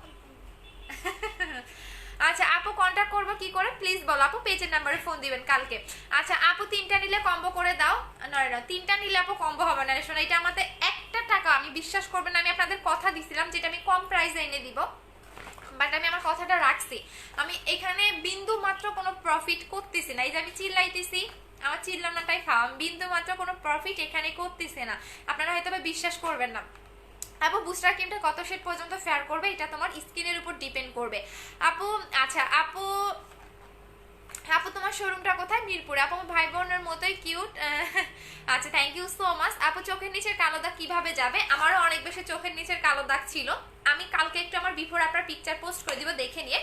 আচ্ছা আপু কন্টাক্ট করবো কি করে প্লিজ বলো আপু, পেজের নাম্বারে ফোন দিবেন কালকে। আচ্ছা আপু 3টা নিলে কম্বো করে দাও। নয় 3টা নিলে আপু কম্বো হবে না, শোনো এটা আমাদের 1টা টাকা, আমি বিশ্বাস করবেন আমি আপনাদের কথা দিছিলাম যেটা আমি কম প্রাইসে এনে দিব, বাট আমি আমার কথাটা রাখছি। আমি এখানে বিন্দু মাত্র কোনো প্রফিট করতেছি না, এই যে আমি চিল্লাইতেছি, আমার চিল্লানোটাই খাওয়া, বিন্দু মাত্র কোনো প্রফিট এখানে করতেছে না, আপনারা হয়তো বিশ্বাস করবেন না। আপু বুস্টার ক্রিমটা কত শেড পর্যন্ত ফেয়ার করবে এটা তোমার স্কিনের উপর ডিপেন্ড করবে আপু। আচ্ছা আপু তোমার শোরুমটা কোথায়? মিরপুরে। আপু ভাই বোনের মতোই কিউট। আচ্ছা থ্যাংক ইউ সো মাচ। আপু চোখের নিচের কালো দাগ কিভাবে যাবে? আমারও অনেক বেশি চোখের নিচের কালো দাগ ছিল, আমি কালকে একটু আমার বিফোর আপনার পিকচার পোস্ট করে দিব, দেখে নিয়ে।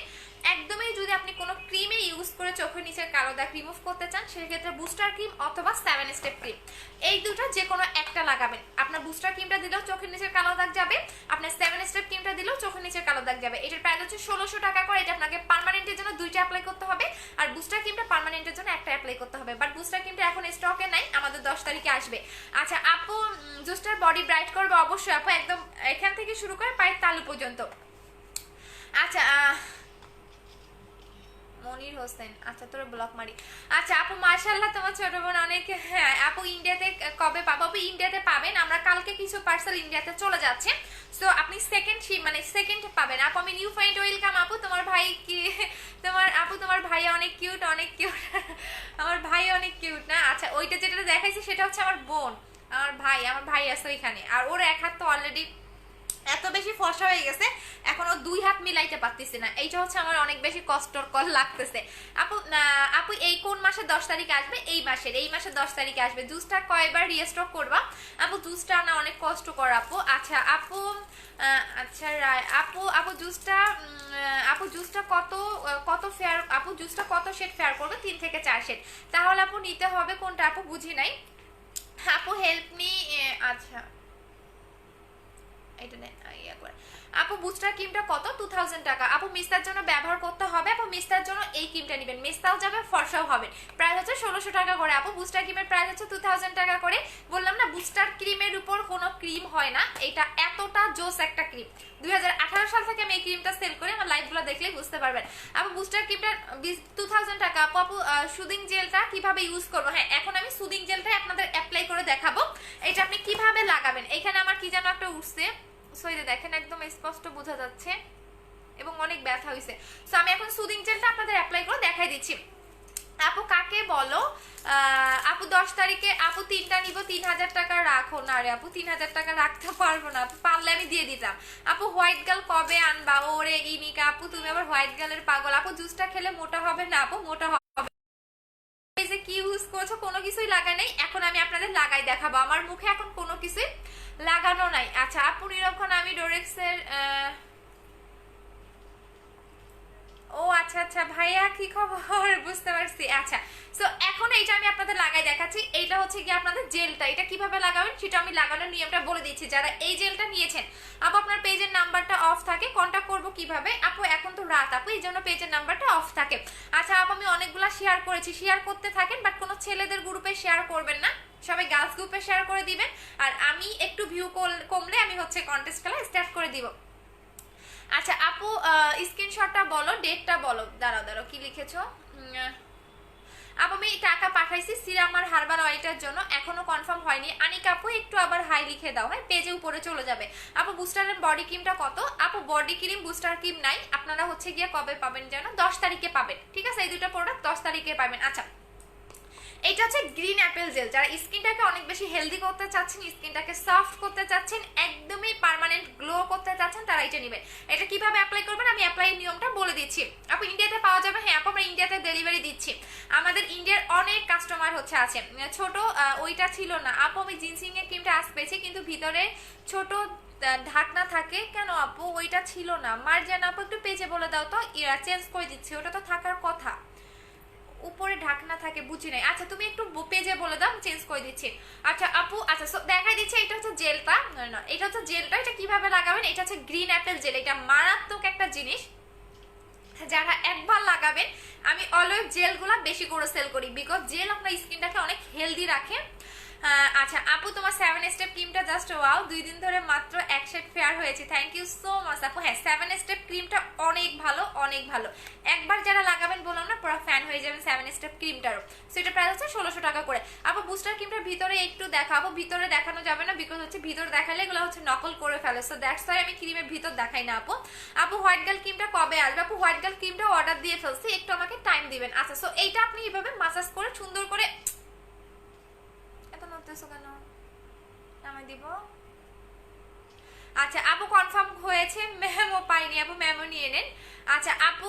একদমই যদি আপনি কোনো ক্রিমে ইউজ করে চোখের নিচের কালো দাগ রিমুভ করতে চান সেক্ষেত্রে বুস্টার ক্রিম অথবা 7 স্টেপ ক্রিম, এই দুটো যে কোনো একটা লাগাবেন। আপনার বুস্টার ক্রিমটা দিলেও চোখের নিচের কালো দাগ যাবে, আপনার 7 স্টেপ ক্রিমটা দিলেও চোখের নিচের কালো দাগ যাবে। এটার প্রাইস হচ্ছে 1600 টাকা করে। এটা আপনাকে পার্মানেন্টের জন্য 2টা অ্যাপ্লাই করতে হবে, আর বুস্টার ক্রিমটা পার্মানেন্টের জন্য একটা অ্যাপ্লাই করতে হবে, বাট বুস্টার ক্রিমটা এখন স্টকে নাই, আমাদের 10 তারিখে আসবে। আচ্ছা আপু জুস্টার বডি ব্রাইট করবে অবশ্যই আপু, একদম এখান থেকে শুরু করে পায়ের তালু পর্যন্ত। আচ্ছা মনির হোসেন, আচ্ছা তোর ব্লক মারি। আচ্ছা আপু মাশাআল্লাহ তোমার ছোট বোন অনেক, হ্যাঁ আপু ইন্ডিয়াতে কবে পাবো? আপু ইন্ডিয়াতে পাবেন, আমরা কালকে কিছু পার্সেল ইন্ডিয়াতে চলে যাচ্ছে, সো আপনি সেকেন্ড পাবেন। আপু আমি নিউ ফ্রেন্ড ওয়েলকাম। আপু তোমার ভাই কি তোমার ভাই অনেক কিউট আমার ভাই অনেক কিউট না? আচ্ছা ওইটা যেটা দেখাইছি সেটা হচ্ছে আমার বোন, আমার ভাই আছে ওইখানে, আর ওর এক হাত তো অলরেডি এত বেশি ফসা হয়ে গেছে এখন ও 2 হাত মিলাইতে পারতেছে না, এইটা হচ্ছে আমার অনেক বেশি কষ্টকর লাগতেছে। আপু এই কোন মাসে 10 তারিখে আসবে? এই মাসে 10 তারিখে আসবে। জুসটা কয়বার রিস্টক করবা? আপু জুসটা না অনেক কষ্ট কর আপু। আচ্ছা আপু আপু জুসটা কত ফেয়ার আপু, জুসটা কত শেড ফেয়ার করবে? 3 থেকে 4 শেড। তাহলে আপু নিতে হবে কোনটা আপু বুঝি নাই। আপু হেল্প মি। আচ্ছা এটা ইয়া করে। আপু বুস্টার ক্রিমটা কত? 2000 টাকা। আপু মিস্তার জন্য ব্যবহার করতে হবে, আপু মিস্তার জন্য এই ক্রিমটা নেবেন, মিস্তাও যাবে ফর্সাও হবে। প্রাইস হচ্ছে 1600 টাকা করে। আপু বুস্টার ক্রিমের প্রাইস হচ্ছে 2000 টাকা করে। বললাম না বুস্টার ক্রিমের উপর কোনো ক্রিম হয় না, এটা এতটা জোস একটা ক্রিম। 2018 সাল থেকে আমি এই ক্রিমটা সেল করি, আমার লাইভগুলো দেখলেই বুঝতে পারবেন। আপু বুস্টার ক্রিমটা 2000 টাকা। আপু সুদিং জেলটা কিভাবে ইউজ করবো? হ্যাঁ এখন আমি সুদিং জেলটাই আপনাদের অ্যাপ্লাই করে দেখাবো, এটা আপনি কিভাবে কি যেন একটা উঠছে, সো এই যে দেখেন একদম স্পষ্ট বোঝা যাচ্ছে এবং অনেক ব্যথা হয়েছে। সো আমি এখন সুদিং জেলটা আপনাদের অ্যাপ্লাই করে দেখাই দিচ্ছি। আপু কাকে বলো? আপু 10 তারিখে আপু 3টা নিব, 3000 টাকা রাখো। না রে আপু 3000 টাকা রাখতে পারবো না, আপু পারলে আমি দিয়ে দিতাম। আপু হোয়াইট গার্ল কবে আনবা? ওরে ইনিকা আপু তুমি আবার হোয়াইট গার্লের পাগল। আপু জুসটা খেলে মোটা হবে না? আপু মোটা হবে। এই যে কি ইউজ করছো, কোনো কিছুই লাগা নেই। এখন আমি আপনাদের লাগাই দেখাবো, আমার মুখে এখন কোনো কিছুই লাগানো নাই। আচ্ছা আপু নিরক্ষণ আমি ডোরেক্সের ও আচ্ছা আচ্ছা ভাইয়া কি খবর, বুঝতে পারছি। আচ্ছা সো এখন এইটা আমি আপনাদের লাগাই দেখাচ্ছি। এইটা হচ্ছে কি আপনাদের জেলটা, এটা কিভাবে লাগাবেন সেটা আমি লাগানোর নিয়মটা বলে দিচ্ছি। যারা এই জেলটা নিয়েছেন আপু আপনার পেজের নাম্বারটা অফ থাকে, কন্ট্যাক্ট করব কিভাবে? আপু এখন তো রাত আপু, এই জন্য পেজের নাম্বারটা অফ থাকে। আচ্ছা আপু আমি অনেকগুলা শেয়ার করেছি, শেয়ার করতে থাকেন, বাট কোনো ছেলেদের গ্রুপে শেয়ার করবেন না, সবাই গার্লস গ্রুপে শেয়ার করে দিবেন। আর আমি একটু ভিউ কমলে আমি হচ্ছে কন্টেস্ট খেলা স্টার্ট করে দিব। আচ্ছা আপু স্ক্রিনশটটা বলো, ডেটটা বলো। দাঁড়াও দাঁড়াও কি লিখেছো? আপু আমি টাকা পাঠাইছি সিরাম আর হার্বাল অয়েলটার জন্য, এখনো কনফার্ম হয়নি। আনিকা আপু একটু আবার হাই লিখে দাও, হ্যাঁ পেজে উপরে চলে যাবে। আপু বুস্টার এন্ড বডি ক্রিমটা কত? আপু বডি ক্রিম বুস্টার ক্রিম নাই, আপনারা হচ্ছে গিয়ে কবে পাবেন যেন? 10 তারিখে পাবেন, ঠিক আছে? এই দুটো প্রোডাক্ট 10 তারিখে পাবেন। আচ্ছা এটা হচ্ছে গ্রিন অ্যাপেল জেল, যারা স্কিনটাকে অনেক বেশি হেলদি করতে চাচ্ছেন, স্কিনটাকে সফট করতে চাচ্ছেন, একদমই পার্মানেন্ট গ্লো করতে চাচ্ছেন, তারা এটা নেবেন। এটা কিভাবে অ্যাপ্লাই করবেন আমি অ্যাপ্লাই নিয়মটা বলে দিচ্ছি। আপু ইন্ডিয়াতে পাওয়া যাবে? হ্যাঁ আপু আমরা ইন্ডিয়াতে ডেলিভারি দিচ্ছি, আমাদের ইন্ডিয়ার অনেক কাস্টমার হচ্ছে আছে। ছোট ওইটা ছিল না আপু, আমি জিনসিং এর ক্রিমটা আস পেয়েছি কিন্তু ভিতরে ছোট ঢাকনা থাকে কেন আপু? ওইটা ছিল না। মার্জান আপু একটু পেজে বলে দাও তো, চেঞ্জ করে দিচ্ছি, ওটা তো থাকার কথা, উপরে ঢাকনা থাকে, বুঝি নাই। আচ্ছা তুমি একটু পেজে বলে দাও, চেঞ্জ করে দিচ্ছি। আচ্ছা আপু আচ্ছা দেখাই দিচ্ছি, এটা হচ্ছে জেলটা, না এটা হচ্ছে জেলটা, এটা কিভাবে লাগাবেন? এটা হচ্ছে গ্রিন অ্যাপেল জেল, এটা মারাত্মক একটা জিনিস, যারা একবার লাগাবেন। আমি অলওয়েজ জেলগুলো বেশি করে সেল করি, বিকজ জেল আপনার স্কিনটাকে অনেক হেলদি রাখে। আচ্ছা আপু তোমার 7 স্টেপ ক্রিমটা জাস্ট ওয়াও, 2 দিন ধরে মাত্র এক সেট ফেয়ার হয়েছে, থ্যাংক ইউ সো মাচ আপু। হ্যাঁ 7 স্টেপ ক্রিমটা অনেক ভালো, অনেক ভালো, একবার যারা লাগাবেন বললাম না পুরো ফ্যান হয়ে যাবেন 7 স্টেপ ক্রিমটারও। সো এটা প্রাইস হচ্ছে 1600 টাকা করে। আপু বুস্টার ক্রিমটার ভিতরে একটু দেখাবো, ভিতরে দেখানো যাবে না, বিকজ হচ্ছে ভিতরে দেখালে এগুলো হচ্ছে নকল করে ফেলে, সো দ্যাটস ওয়াই আমি ক্রিমের ভিতর দেখাই না আপু। আপু হোয়াইট গার্ল ক্রিমটা কবে আসবে? আপু হোয়াইট গার্ল ক্রিমটা অর্ডার দিয়ে ফেলছি, একটু আমাকে টাইম দিবেন। আচ্ছা সো এইটা আপনি এইভাবে মাসাজ করে সুন্দর করে, এত নড়তেছো কেন? নামাই দিব। আচ্ছা আপু কনফার্ম হয়েছে, ম্যামও পাইনি আপু, ম্যামও নিয়ে নেন। আচ্ছা আপু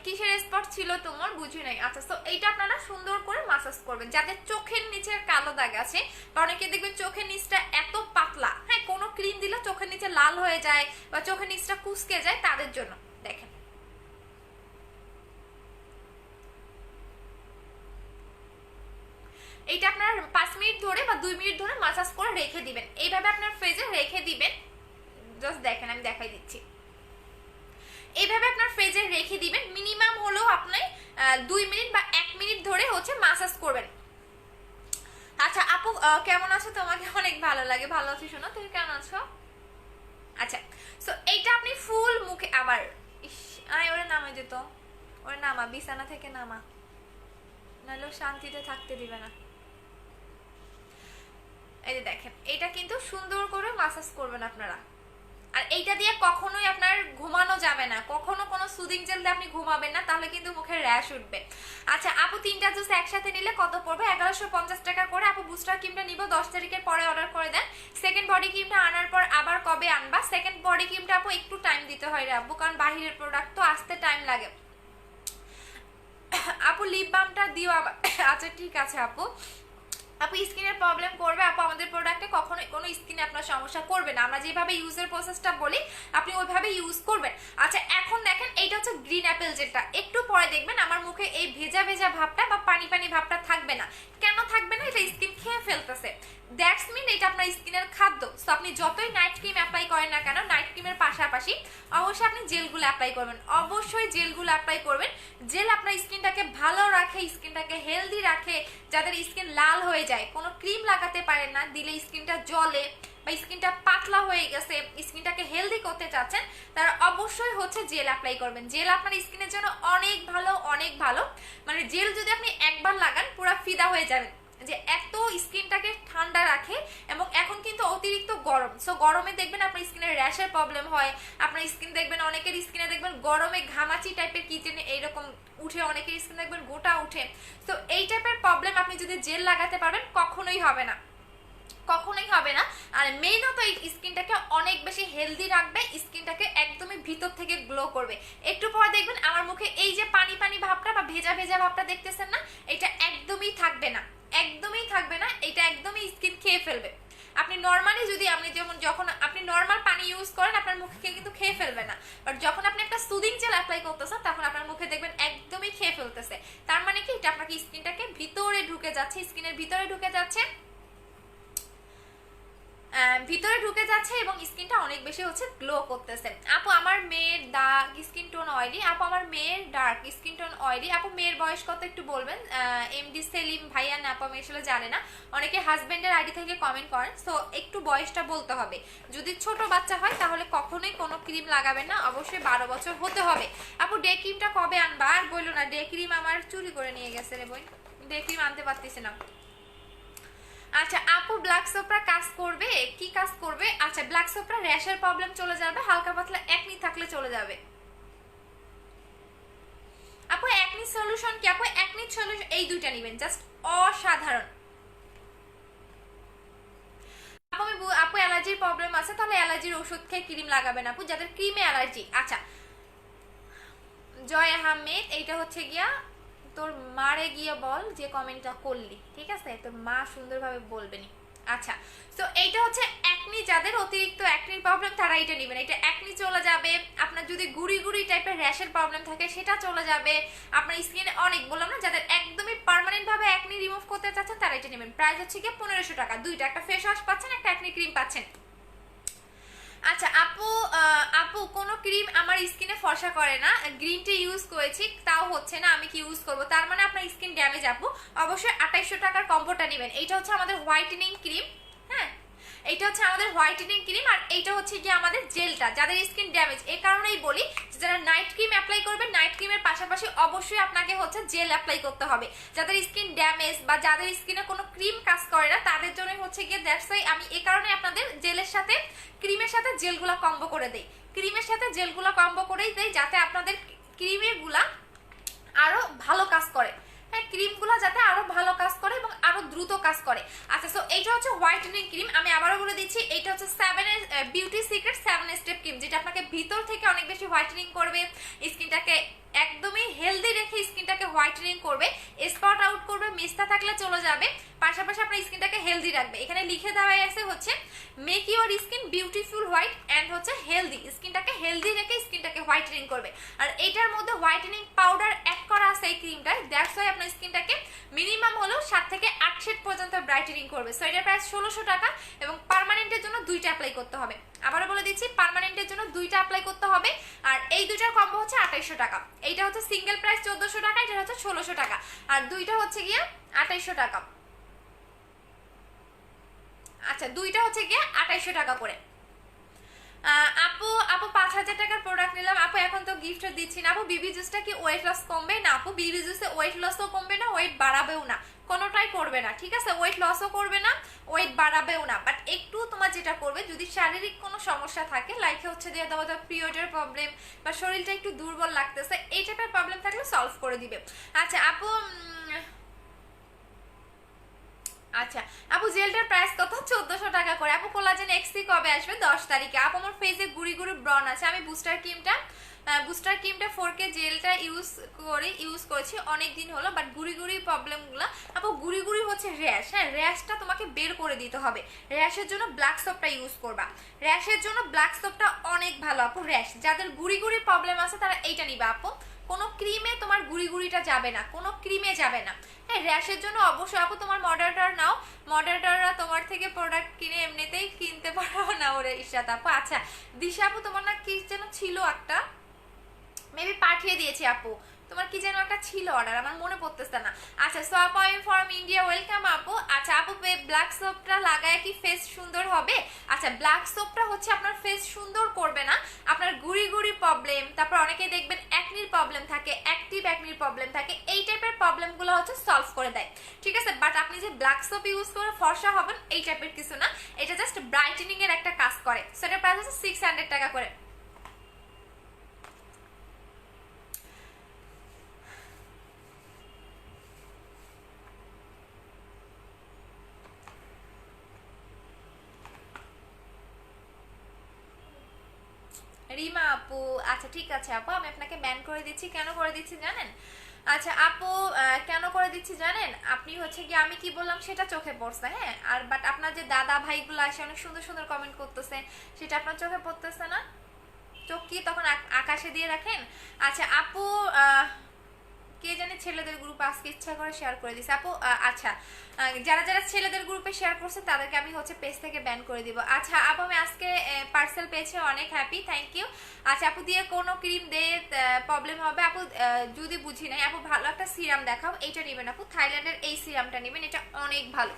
কিসের স্পট ছিল তোমার? বুঝি নাই। আচ্ছা তো এইটা আপনারা সুন্দর করে মাসাজ করবেন, যাদের চোখের নিচের কালো দাগ আছে, বা অনেকে দেখবেন চোখের নিচটা এত পাতলা, হ্যাঁ কোনো ক্রিম দিলে চোখের নিচে লাল হয়ে যায় বা চোখের নিচটা কুচকে যায়, তাদের জন্য দেখেন এইটা আপনার 5 মিনিট ধরে বা 2 মিনিট ধরে মাসাজ করে রেখে দিবেন, এইভাবে আপনার ফ্রিজে রেখে দিবেন। জাস্ট দেখেন আমি দেখাই দিচ্ছি, এইভাবে আপনার ফ্রিজে রেখে দিবেন, মিনিমাম হলেও আপনি 2 মিনিট বা 1 মিনিট ধরে হচ্ছে মাসাজ করবেন। আচ্ছা আপু কেমন আছো? তোমাকে অনেক ভালো লাগে। ভালো আছি, শোনো তুমি কেমন আছো? আচ্ছা সো এইটা আপনি ফুল মুখে আবার, আয় ওরে নামে যেত, ওরে নামা, বিছানা থেকে নামা, নাহলে শান্তিতে থাকতে দিবে না। এই যে দেখেন এটা কিন্তু সুন্দর করে মাসাজ করবেন আপনারা, আর এইটা দিয়ে কখনোই আপনার ঘুমানো যাবে না, কখনো কোনো সুদিং জেল দিয়ে আপনি ঘুমাবেন না, তাহলে কিন্তু মুখে র্যাশ উঠবে। আচ্ছা আপু 3টা জুস একসাথে নিলে কত পড়বে? 1150 টাকা করে। আপু বুস্টার ক্রিমটা নিব 10 তারিখের পরে অর্ডার করে দেন। সেকেন্ড বডি ক্রিমটা আনার পর আবার কবে আনবা? সেকেন্ড বডি ক্রিমটা আপু একটু টাইম দিতে হয় রে আপু, কারণ বাহিরের প্রোডাক্ট তো আসতে টাইম লাগে। আপু লিপ বামটা দিও আবার। আচ্ছা ঠিক আছে আপু। আপু স্কিনের প্রবলেম করবে? আপু আমাদের প্রোডাক্টে কখনোই কোনো স্কিনে আপনার সমস্যা করবে না, আমরা যেভাবে ইউজের প্রসেসটা বলি আপনি ওইভাবে ইউজ করবেন। আচ্ছা এখন দেখেন এইটা হচ্ছে গ্রিন অ্যাপেল, যেটা একটু পরে দেখবেন আমার মুখে এই ভেজা ভেজা ভাবটা বা পানি পানি ভাবটা থাকবে না। কেন থাকবে না? এটা স্কিন খেয়ে ফেলতেছে, দ্যাটস মিন এটা আপনার স্কিনের খাদ্য। সো আপনি যতই নাইট ক্রিম অ্যাপ্লাই করেন না কেন, নাইট ক্রিমের পাশাপাশি অবশ্যই আপনি জেলগুলো অ্যাপ্লাই করবেন, অবশ্যই জেলগুলো অ্যাপ্লাই করবেন। জেল আপনার স্কিনটাকে ভালো রাখে, স্কিনটাকে হেলদি রাখে। যাদের স্কিন লাল হয়ে যায়, কোনো ক্রিম লাগাতে পারেন না, দিলে স্কিনটা জ্বলে বা স্কিনটা পাতলা হয়ে গেছে, স্কিনটাকে হেলদি করতে চাচ্ছেন, তারা অবশ্যই হচ্ছে জেল অ্যাপ্লাই করবেন। জেল আপনার স্কিনের জন্য অনেক ভালো, অনেক ভালো। মানে জেল যদি আপনি একবার লাগান পুরো ফিদা হয়ে যাবেন, যে এত স্কিনটাকে ঠান্ডা রাখে। এবং এখন কিন্তু অতিরিক্ত গরম। সো গরমে দেখবেন আপনার স্কিনের র্যাশের প্রবলেম হয়, আপনার স্কিন দেখবেন অনেকের স্কিনে দেখবেন গরমে ঘামাচি টাইপের কি জানি এইরকম উঠে, অনেকের স্কিন দেখবেন গোটা উঠে। তো এই টাইপের প্রবলেম আপনি যদি জেল লাগাতে পারবেন কখনোই হবে না, কখনোই হবে না। আর মেইনত এই স্কিনটাকে অনেক বেশি হেলদি রাখবে, স্কিনটাকে একদমই ভিতর থেকে গ্লো করবে। একটু পরে দেখবেন আমার মুখে এই যে পানি পানি ভাবটা বা ভেজা ভেজা ভাবটা দেখতেছেন না, এটা একদমই থাকবে না, একদমই থাকবে না, এটা একদমই স্কিন খেয়ে ফেলবে। আপনি নর্মালি যদি আপনি যেমন যখন আপনি নর্মাল পানি ইউজ করেন আপনার মুখে কিন্তু খেয়ে ফেলবে না, বাট যখন আপনি একটা সুদিং জেল অ্যাপ্লাই করতেছেন তখন আপনার মুখে দেখবেন একদমই খেয়ে ফেলতেছে। তার মানে কি এটা আপনাকে স্কিনটাকে ভিতরে ঢুকে যাচ্ছে, স্কিনের ভিতরে ঢুকে যাচ্ছে, ভিতরে ঢুকে যাচ্ছে এবং স্কিনটা অনেক বেশি হচ্ছে গ্লো করতেছে। আপু আমার মেয়ের ডার্ক স্কিন টোন অয়েলি, আপু আমার মেয়ের ডার্ক স্কিন টোন অয়েলি, আপু মেয়ের বয়স কত একটু বলবেন। এমডি সেলিম ভাইয়া না আপু আমি আসলে জানে না, অনেকে হাজবেন্ডের আইডি থেকে কমেন্ট করেন, সো একটু বয়সটা বলতে হবে। যদি ছোট বাচ্চা হয় তাহলে কখনোই কোনো ক্রিম লাগাবেন না, অবশ্যই 12 বছর হতে হবে। আপু ডে ক্রিমটা কবে আনবা? আর বললো না, ডে ক্রিম আমার চুরি করে নিয়ে গেছে রে বোন, ডে ক্রিম আনতে পারতেছি না। আচ্ছা আপু ব্ল্যাক সোপরা কাজ করবে? কি কাজ করবে? আচ্ছা ব্ল্যাক সোপরা র্যাশের প্রবলেম চলে যাবে, হালকা পাতলা একনি থাকলে চলে যাবে। আপু একনি সলিউশন কি? আপু একনি সলিউশন এই দুইটা নেবেন, জাস্ট অসাধারণ। আপু আপু অ্যালার্জির প্রবলেম আছে, তাহলে অ্যালার্জির ওষুধ খেয়ে ক্রিম লাগাবেন আপু যাদের ক্রিমে অ্যালার্জি। আচ্ছা জয় আহমেদ, এইটা হচ্ছে গিয়া তোর মারে গিয়ে বল যে কমেন্টটা করলি, ঠিক আছে? তোর মা সুন্দরভাবে বলবেনি। আচ্ছা তো এইটা হচ্ছে একনি, যাদের অতিরিক্ত একনির প্রবলেম তারা এটা নেবেন, এটা একনি চলে যাবে। আপনার যদি গুড়ি গুড়ি টাইপের র্যাশের প্রবলেম থাকে সেটা চলে যাবে। আপনার স্কিনে অনেক বললাম না, যাদের একদমই পার্মানেন্ট ভাবে একনি রিমুভ করতে চাচ্ছেন তারা এটা নেবেন। প্রাইস হচ্ছে কি 1500 টাকা, দুইটা, একটা ফেস ওয়াশ পাচ্ছেন, একটা একনি ক্রিম পাচ্ছেন। আচ্ছা আপু আপু কোন ক্রিম আমার স্কিনে ফর্সা করে না, গ্রিন টি ইউজ করেছি তাও হচ্ছে না, আমি কি ইউজ করব? তার মানে আপনার স্কিন ড্যামেজ। আপু অবশ্যই 2800 টাকার কম্বোটা নেবেন। এইটা হচ্ছে আমাদের হোয়াইটেনিং ক্রিম, হ্যাঁ এইটা হচ্ছে আমাদের হোয়াইটেনিং ক্রিম, আর এইটা হচ্ছে কি আমাদের জেলটা যাদের স্কিন ড্যামেজ। এই কারণেই বলি যারা নাইট ক্রিম অ্যাপ্লাই করবে, নাইট ক্রিমের পাশাপাশি অবশ্যই আপনাকে হচ্ছে জেল অ্যাপ্লাই করতে হবে। যাদের স্কিন ড্যামেজ বা যাদের স্কিনে কোনো ক্রিম কাজ করে না তাদের জন্য হচ্ছে গিয়ে দ্যাটস ওয়াই আমি এই কারণে আপনাদের জেলের সাথে ক্রিমের সাথে জেলগুলো কম্বো করে দেই, ক্রিমের সাথে জেলগুলো কম্বো করেই দেই যাতে আপনাদের ক্রিমের গুলা আরো ভালো কাজ করে। হ্যাঁ ক্রিমগুলো যাতে আরো ভালো কাজ করে এবং আরো দ্রুত কাজ করে। আচ্ছা সো এইটা হচ্ছে হোয়াইটেনিং ক্রিম, আমি আবারও বলে দিচ্ছি এইটা হচ্ছে বিউটি সিক্রেট 7 স্টেপ ক্রিম, যেটা আপনাকে ভিতর থেকে অনেক বেশি হোয়াইটেনিং করবে, স্কিনটাকে একদমই হেলদি রেখে স্কিনটাকে হোয়াইটেনিং করবে, স্পট আউট করবে, মিস্তা থাকলে চলে যাবে, পাশাপাশি আপনার স্কিনটাকে হেলদি রাখবে। এখানে লিখে দেওয়া আছে হচ্ছে make your skin beautiful white and হচ্ছে হেলদি, স্কিনটাকে হেলদি রেখে স্কিনটাকে হোয়াইটেনিং করবে। আর এটার মধ্যে হোয়াইটেনিং পাউডার অ্যাড করা আছে এই ক্রিমটায়, দ্যাটস ওয়াই আপনার স্কিনটাকে মিনিমাম হলেও 7 থেকে 8 শেড পর্যন্ত ব্রাইটেনিং করবে। সো এটার প্রাইস 1600 টাকা এবং পার্মানেন্টের জন্য দুইটা অ্যাপ্লাই করতে হবে। আবারও বলে দিচ্ছি পার্মানেন্টের জন্য দুইটা অ্যাপ্লাই করতে হবে, আর এই দুইটার কম্বো হচ্ছে 2800 টাকা। এইটা হচ্ছে সিঙ্গেল প্রাইস 1400 টাকা, এটা হচ্ছে 1600 টাকা, আর দুইটা হচ্ছে গিয়ে 2800 টাকা। আচ্ছা দুইটা হচ্ছে গিয়ে 2800 টাকা করে। আপু আপু 5000 টাকার প্রোডাক্ট নিলাম আপু, এখন তো গিফট দিচ্ছি না আপু। বিবি জুসটা কি ওয়েট লস কমবে? না আপু বিবি জুসে ওয়েট লসও কমবে না, ওয়েট বাড়াবেও না, কোনোটাই করবে না, ঠিক আছে? ওয়েট লসও করবে না, ওয়েট বাড়াবেও না, বাট একটু তোমার যেটা করবে যদি শারীরিক কোনো সমস্যা থাকে, লাইকে হচ্ছে দিয়ে দেওয়া পিরিয়ডের প্রবলেম বা শরীরটা একটু দুর্বল লাগতেছে, এই টাইপের প্রবলেম থাকলে সলভ করে দিবে। আচ্ছা আপু আচ্ছা আপু জেলটার প্রাইস কত? 1400 টাকা করে। আপু কোলাজেন এক্সি কবে আসবে? 10 তারিখে। আপু আমার ফেসে গুড়ি গুড়ি ব্রন আছে, আমি বুস্টার ক্রিমটা 4K জেলটা ইউজ করেছি অনেক দিন হলো, বাট গুড়ি গুড়ি প্রবলেমগুলো আপু, গুড়ি গুড়ি হচ্ছে র্যাশ, হ্যাঁ র্যাশটা তোমাকে বের করে দিতে হবে। র্যাশের জন্য ব্ল্যাক সোপটা ইউজ করবা, র্যাশের জন্য ব্ল্যাক সোপটা অনেক ভালো আপু। র্যাশ যাদের গুড়ি গুড়ি প্রবলেম আছে তারা এইটা নিবা আপু, কোনো ক্রিমে তোমার গুড়ি গুড়িটা যাবে না, কোনো ক্রিমে যাবে না। হ্যাঁ র্যাশের জন্য অবশ্যই আপু তোমার মডারেটর নাও, মডারেটররা তোমার থেকে প্রোডাক্ট কিনে এমনিতেই কিনতে পারো না ওরে ইশরাত আপু। আচ্ছা দিশা আপু তোমার না কি যেন ছিল একটা, মেবি পাঠিয়ে দিয়েছি আপু, তোমার কি যেন একটা ছিল অর্ডার, আমার মনে পড়তেছে না। আচ্ছা সো আপু I am from India, welcome আপু। আচ্ছা আপু ব্ল্যাক সোপটা লাগায় কি ফেস সুন্দর হবে? আচ্ছা ব্ল্যাক সোপটা হচ্ছে আপনার ফেস সুন্দর করবে না, আপনার গুড়ি গুড়ি প্রবলেম, তারপর অনেকে দেখবেন একনির প্রবলেম থাকে, অ্যাক্টিভ একনির প্রবলেম থাকে, এই টাইপের প্রবলেমগুলো হচ্ছে সলভ করে দেয়, ঠিক আছে? বাট আপনি যে ব্ল্যাক সোপ ইউজ করে ফর্সা হবেন এই টাইপের কিছু না, এটা জাস্ট ব্রাইট হোয়াইটেনিং এর একটা কাজ করে। সো এটার প্রাইস হচ্ছে 600 টাকা করে। রিমা আপু, আচ্ছা ঠিক আছে আপু, আমি আপনাকে ব্যান করে দিচ্ছি। কেন করে দিচ্ছি জানেন? আচ্ছা আপু, কেন করে দিচ্ছি জানেন? আপনি হচ্ছে কি আমি কি বললাম সেটা চোখে পড়ছে, হ্যাঁ, আর বাট আপনার যে দাদা ভাইগুলো আসে অনেক সুন্দর সুন্দর কমেন্ট করতেছে, সেটা আপনার চোখে পড়তেছে না। চোখ কি তখন আকাশে দিয়ে রাখেন? আচ্ছা আপু, কে জানে ছেলেদের গ্রুপে আজকে ইচ্ছা করে শেয়ার করে দিছে আপু। আচ্ছা, যারা যারা ছেলেদের গ্রুপে শেয়ার করছে তাদেরকে আমি হচ্ছে পেজ থেকে ব্যান করে দিব। আচ্ছা আপু, আমি আজকে পার্সেল পেয়েছি, অনেক হ্যাপি, থ্যাংক ইউ। আচ্ছা আপু, দিয়ে কোনো ক্রিম দিয়ে প্রবলেম হবে আপু? যদি বুঝি নাই আপু, ভালো একটা সিরাম দেখাও, এইটা নেবেন আপু, থাইল্যান্ডের এই সিরামটা নেবেন, এটা অনেক ভালো।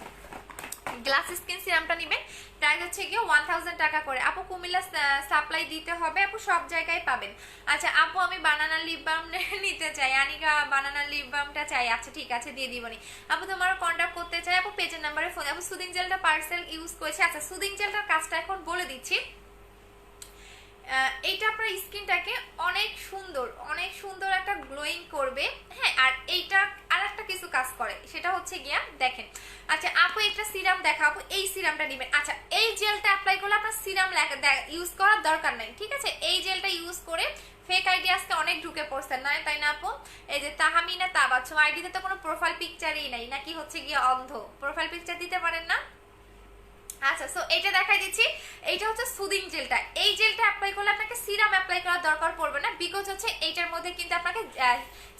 গ্লাস স্কিন সিরামটা নেবেন, প্রাইস হচ্ছে গিয়ে 1000 টাকা করে আপু। কুমিল্লা সাপ্লাই দিতে হবে আপু, সব জায়গায় পাবেন। আচ্ছা আপু, আমি বানানা লিপ বাম নিতে চাই, আনিকা বানানা লিপ বামটা চাই। আচ্ছা ঠিক আছে, দিয়ে দিবনি আপু। তোমার কন্ট্যাক্ট করতে চাই আপু, পেজের নাম্বারে ফোন। আপু সুদিং জেলটা পার্সেল ইউজ করেছে। আচ্ছা সুদিং জেলটার কাজটা এখন বলে দিচ্ছি। এইটা আপনার স্কিনটাকে অনেক সুন্দর একটা গ্লোয়িং করবে, হ্যাঁ। আর এইটা আর একটা কিছু কাজ করে, সেটা হচ্ছে গিয়া দেখেন। আচ্ছা আপু, একটা সিরাম দেখাবো, এই সিরামটা নেবেন। আচ্ছা এই জেলটা অ্যাপ্লাই করলে আপনার সিরাম ইউজ করার দরকার নাই, ঠিক আছে। এই জেলটা ইউজ করে ফেক আইডি আজকে অনেক ঢুকে পড়ছে না, তাই না আপু? এই যে তাহামিনা তাবাচ্ছুম আইডিতে তো কোনো প্রোফাইল পিকচারই নাই, নাকি হচ্ছে গিয়ে অন্ধ? প্রোফাইল পিকচার দিতে পারেন না? আচ্ছা সো এটা দেখাই দিচ্ছি। এইটা হচ্ছে সুদিং জেলটা। এই জেলটা অ্যাপ্লাই করলে আপনাকে সিরাম অ্যাপ্লাই করার দরকার পড়বে না, বিকজ হচ্ছে এইটার মধ্যে কিন্তু আপনাকে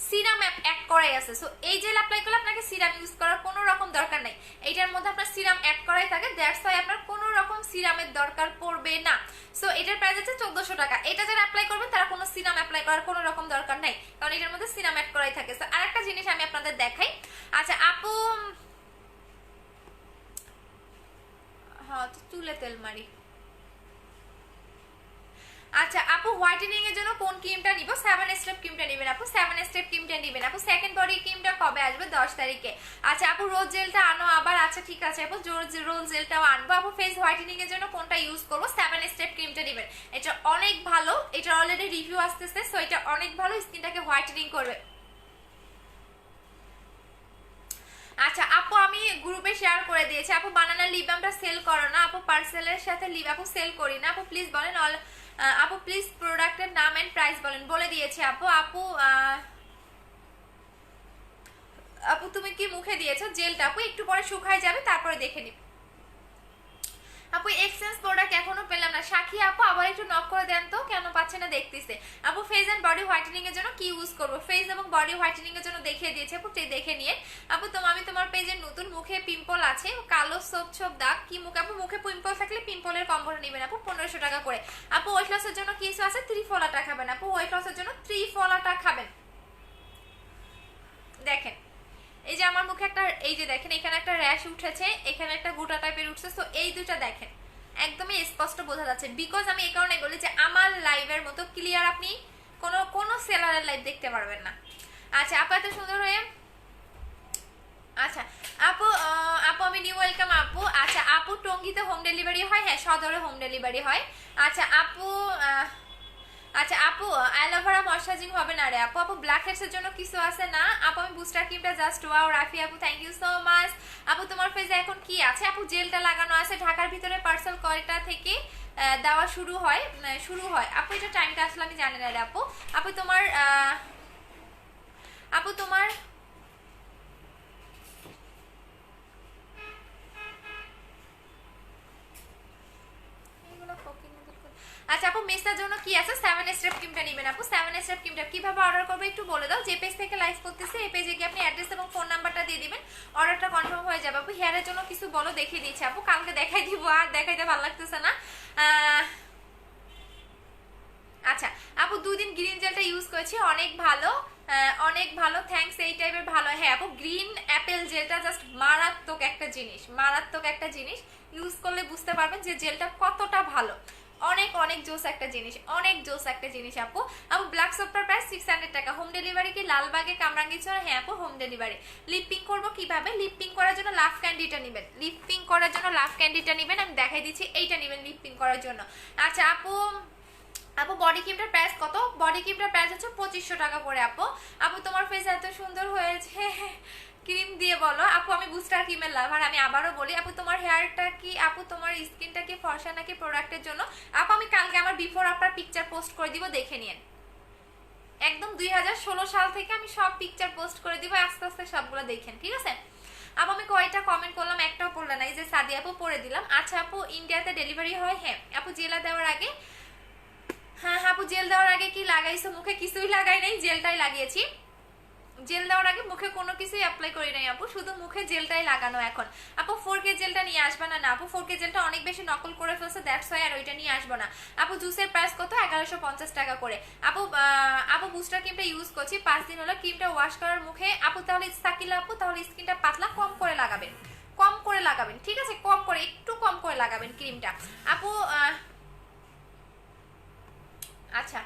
সিরাম অ্যাড করাই আছে। সো এই জেল অ্যাপ্লাই করলে আপনাকে সিরাম ইউজ করার কোনো রকম দরকার নাই, এইটার মধ্যে আপনার সিরাম অ্যাড করাই থাকে, দ্যাটস ওয়াই আপনার কোনো রকম সিরামের দরকার পড়বে না। সো এটার প্রাইস হচ্ছে 1400 টাকা। এটা যারা অ্যাপ্লাই করবেন তারা কোনো সিরাম অ্যাপ্লাই করার কোনো রকম দরকার নাই, কারণ এটার মধ্যে সিরাম অ্যাড করাই থাকে। সো আরেকটা জিনিস আমি আপনাদের দেখাই। আচ্ছা আপু, হ্যাঁ তো চুলে তেল মারি। আচ্ছা আপু, হোয়াইটেনিং এর জন্য কোন ক্রিমটা নিব? 7 স্টেপ ক্রিমটা নেবেন আপু, 7 স্টেপ ক্রিমটা নেবেন আপু। সেকেন্ড বডি ক্রিমটা কবে আসবে? 10 তারিখে। আচ্ছা আপু, রোজ জেলটা আনো আবার। আচ্ছা ঠিক আছে আপু, রোজ জেলটাও আনবো আপু। ফেস হোয়াইটেনিং এর জন্য কোনটা ইউজ করব? 7 স্টেপ ক্রিমটা নেবেন, এটা অনেক ভালো, এটা অলরেডি রিভিউ আসতেছে। সো এটা অনেক ভালো, স্কিনটাকে হোয়াইটেনিং করবে। আচ্ছা আপু, আমি গ্রুপে শেয়ার করে দিয়েছি আপু। বানানা লিপ বামটা সেল করো না আপু? পার্সেলের সাথে লিপ আপু সেল করি না আপু, প্লিজ বলেন। আপু প্লিজ প্রোডাক্টের নাম এন্ড প্রাইস বলেন। বলে দিয়েছি আপু। আপু আপু তুমি কি মুখে দিয়েছো জেলটা? আপু একটু পরে শুকায় যাবে, তারপরে দেখে নিব আপু। এক্সচেঞ্জ প্রোডাক্ট এখনো পেলাম না। সাক্ষী আপু আবার একটু নক করে দেন তো, কেন পাচ্ছে না দেখতেছে আপু। ফেস এন্ড বডি হোয়াইটেনিং এর জন্য কি ইউজ করব? ফেস এবং বডি হোয়াইটেনিং এর জন্য দেখিয়ে দিয়েছে আপু, দেখে নিয়ে আপু। আমি তোমার পেজে নতুন, মুখে পিম্পল আছে, কালো ছোপ দাগ, কি মুখে আপু? মুখে পিম্পল থাকলে পিম্পলের কম্বোটা নেবেন আপু, 1500 টাকা করে আপু। ওয়েট লসের জন্য কি ইস্যু আছে? ত্রিফলাটা খাবেন আপু, ওয়েট লসের জন্য ত্রিফলাটা খাবেন। দেখেন এই যে আমার মুখে একটা, এই যে দেখেন এখানে একটা র্যাশ উঠেছে, এখানে একটা গোটা টাইপের উঠছে। তো এই দুইটা দেখেন একদমই স্পষ্ট বোঝা যাচ্ছে, বিকজ আমি এই কারণে বলি যে আমার লাইভের মতো ক্লিয়ার আপনি কোনো সেলারের লাইভ দেখতে পারবেন না। আচ্ছা আপু, এত সুন্দর হয়ে। আচ্ছা আপু, আপু আমি নিউ ওয়েলকাম আপু। আচ্ছা আপু, টঙ্গিতে হোম ডেলিভারি হয়? হ্যাঁ সদরে হোম ডেলিভারি হয়। আচ্ছা আপু, আচ্ছা আপু, অ্যালোভেরা ময়শ্চারাইজিং হবে না রে আপু? আপু ব্ল্যাক হেডস এর জন্য কিছু আছে না আপু? আমি বুস্টার ক্রিমটা জাস্ট ওয়াও রাফি আপু, থ্যাংক ইউ সো মাচ আপু। তোমার ফেসে এখন কি আছে আপু? জেলটা লাগানো আছে। ঢাকার ভিতরে পার্সেল কয়টা থেকে দেওয়া শুরু হয় আপু? এটা টাইমটা আসলে আমি জানি না রে আপু। আপু তোমার আপু তোমার আচ্ছা আপু, মেসের জন্য কি আছে? 7 স্টেপ ক্রিমটা নেবেন আপু। 7 স্টেপ ক্রিমটা কিভাবে অর্ডার করবে একটু বলে দাও। যে পেজ থেকে লাইভ করতেছে এই পেজে গিয়ে আপনি অ্যাড্রেস এবং ফোন নাম্বারটা দিয়ে দিবেন, অর্ডারটা কনফার্ম হয়ে যাবে আপু। হেয়ারের জন্য কিছু বলো, দেখিয়ে দিচ্ছি আপু। কালকে দেখাই দিব, আর দেখাইতে ভালো লাগতেছে না। আচ্ছা আপু, 2 দিন গ্রিন জেলটা ইউজ করেছি, অনেক ভালো, অনেক ভালো, থ্যাঙ্কস। এই টাইপের ভালো। হ্যাঁ আপু, গ্রিন অ্যাপেল জেলটা জাস্ট মারাত্মক একটা জিনিস, ইউজ করলে বুঝতে পারবেন যে জেলটা কতটা ভালো। অনেক অনেক জোস একটা জিনিস, অনেক জোস একটা জিনিস আপু। আপু ব্ল্যাক সোপটার প্রাইস 600 টাকা। হোম ডেলিভারি কি লালবাগে কামরাঙ্গীরচর? হ্যাঁ আপু হোম ডেলিভারি। লিপ পিং করবো কিভাবে? লিপ পিং করার জন্য লাভ ক্যান্ডিটা নেবেন, লিপ পিং করার জন্য লাভ ক্যান্ডিটা নেবেন, আমি দেখাই দিচ্ছি, এইটা নেবেন লিপ পিং করার জন্য। আচ্ছা আপু, আপু বডি ক্রিমটার প্রাইস কত? বডি ক্রিমটার প্রাইস হচ্ছে 2500 টাকা করে আপু। আপু তোমার ফেস এত সুন্দর হয়েছে ক্রিম দিয়ে বলো। আপু আমি বুস্টার ক্রিমের লাভার, আমি আবারও বলি আপু তোমার হেয়ারটা কি, আপু তোমার স্কিনটা কি ফর্সা নাকি প্রোডাক্টের জন্য? আপু আমি কালকে আমার বিফোর আফটার পিকচার পোস্ট করে দিব, দেখে নিন। একদম 2016 সাল থেকে আমি সব পিকচার পোস্ট করে দিব, আস্তে আস্তে সবগুলো দেখেন, ঠিক আছে? আপু আমি কয়টা কমেন্ট করলাম, একটাও পড়লে না, এই যে সাদি আপু পড়ে দিলাম। আচ্ছা আপু ইন্ডিয়াতে ডেলিভারি হয়? হ্যাঁ আপু জেলা দেওয়ার আগে, হ্যাঁ আপু জেল দেওয়ার আগে কি লাগাইছো মুখে? কিছুই লাগাই নাই, জেলটাই লাগিয়েছি। জেল দেওয়ার আগে মুখে কোনো কিছুই অ্যাপ্লাই করি নাই আপু, শুধু মুখে জেলটাই লাগানো এখন। আপু 4K জেলটা নিয়ে আসবে না? না আপু 4K জেলটা অনেক বেশি নকল করে ফেলছে, দ্যাটস ওয়াই আর ওইটা নিয়ে আসবো না। আপু জুসের প্রাইস কত? 1150 টাকা করে। আপু আপু বুস্টার ক্রিমটা ইউজ করছি 5 দিন হলো, ক্রিমটা ওয়াশ করার মুখে। আপু তাহলে সাকিলা আপু তাহলে স্কিনটা পাতলা, কম করে লাগাবেন, কম করে লাগাবেন, ঠিক আছে? কম করে, একটু কম করে লাগাবেন ক্রিমটা আপু। আচ্ছা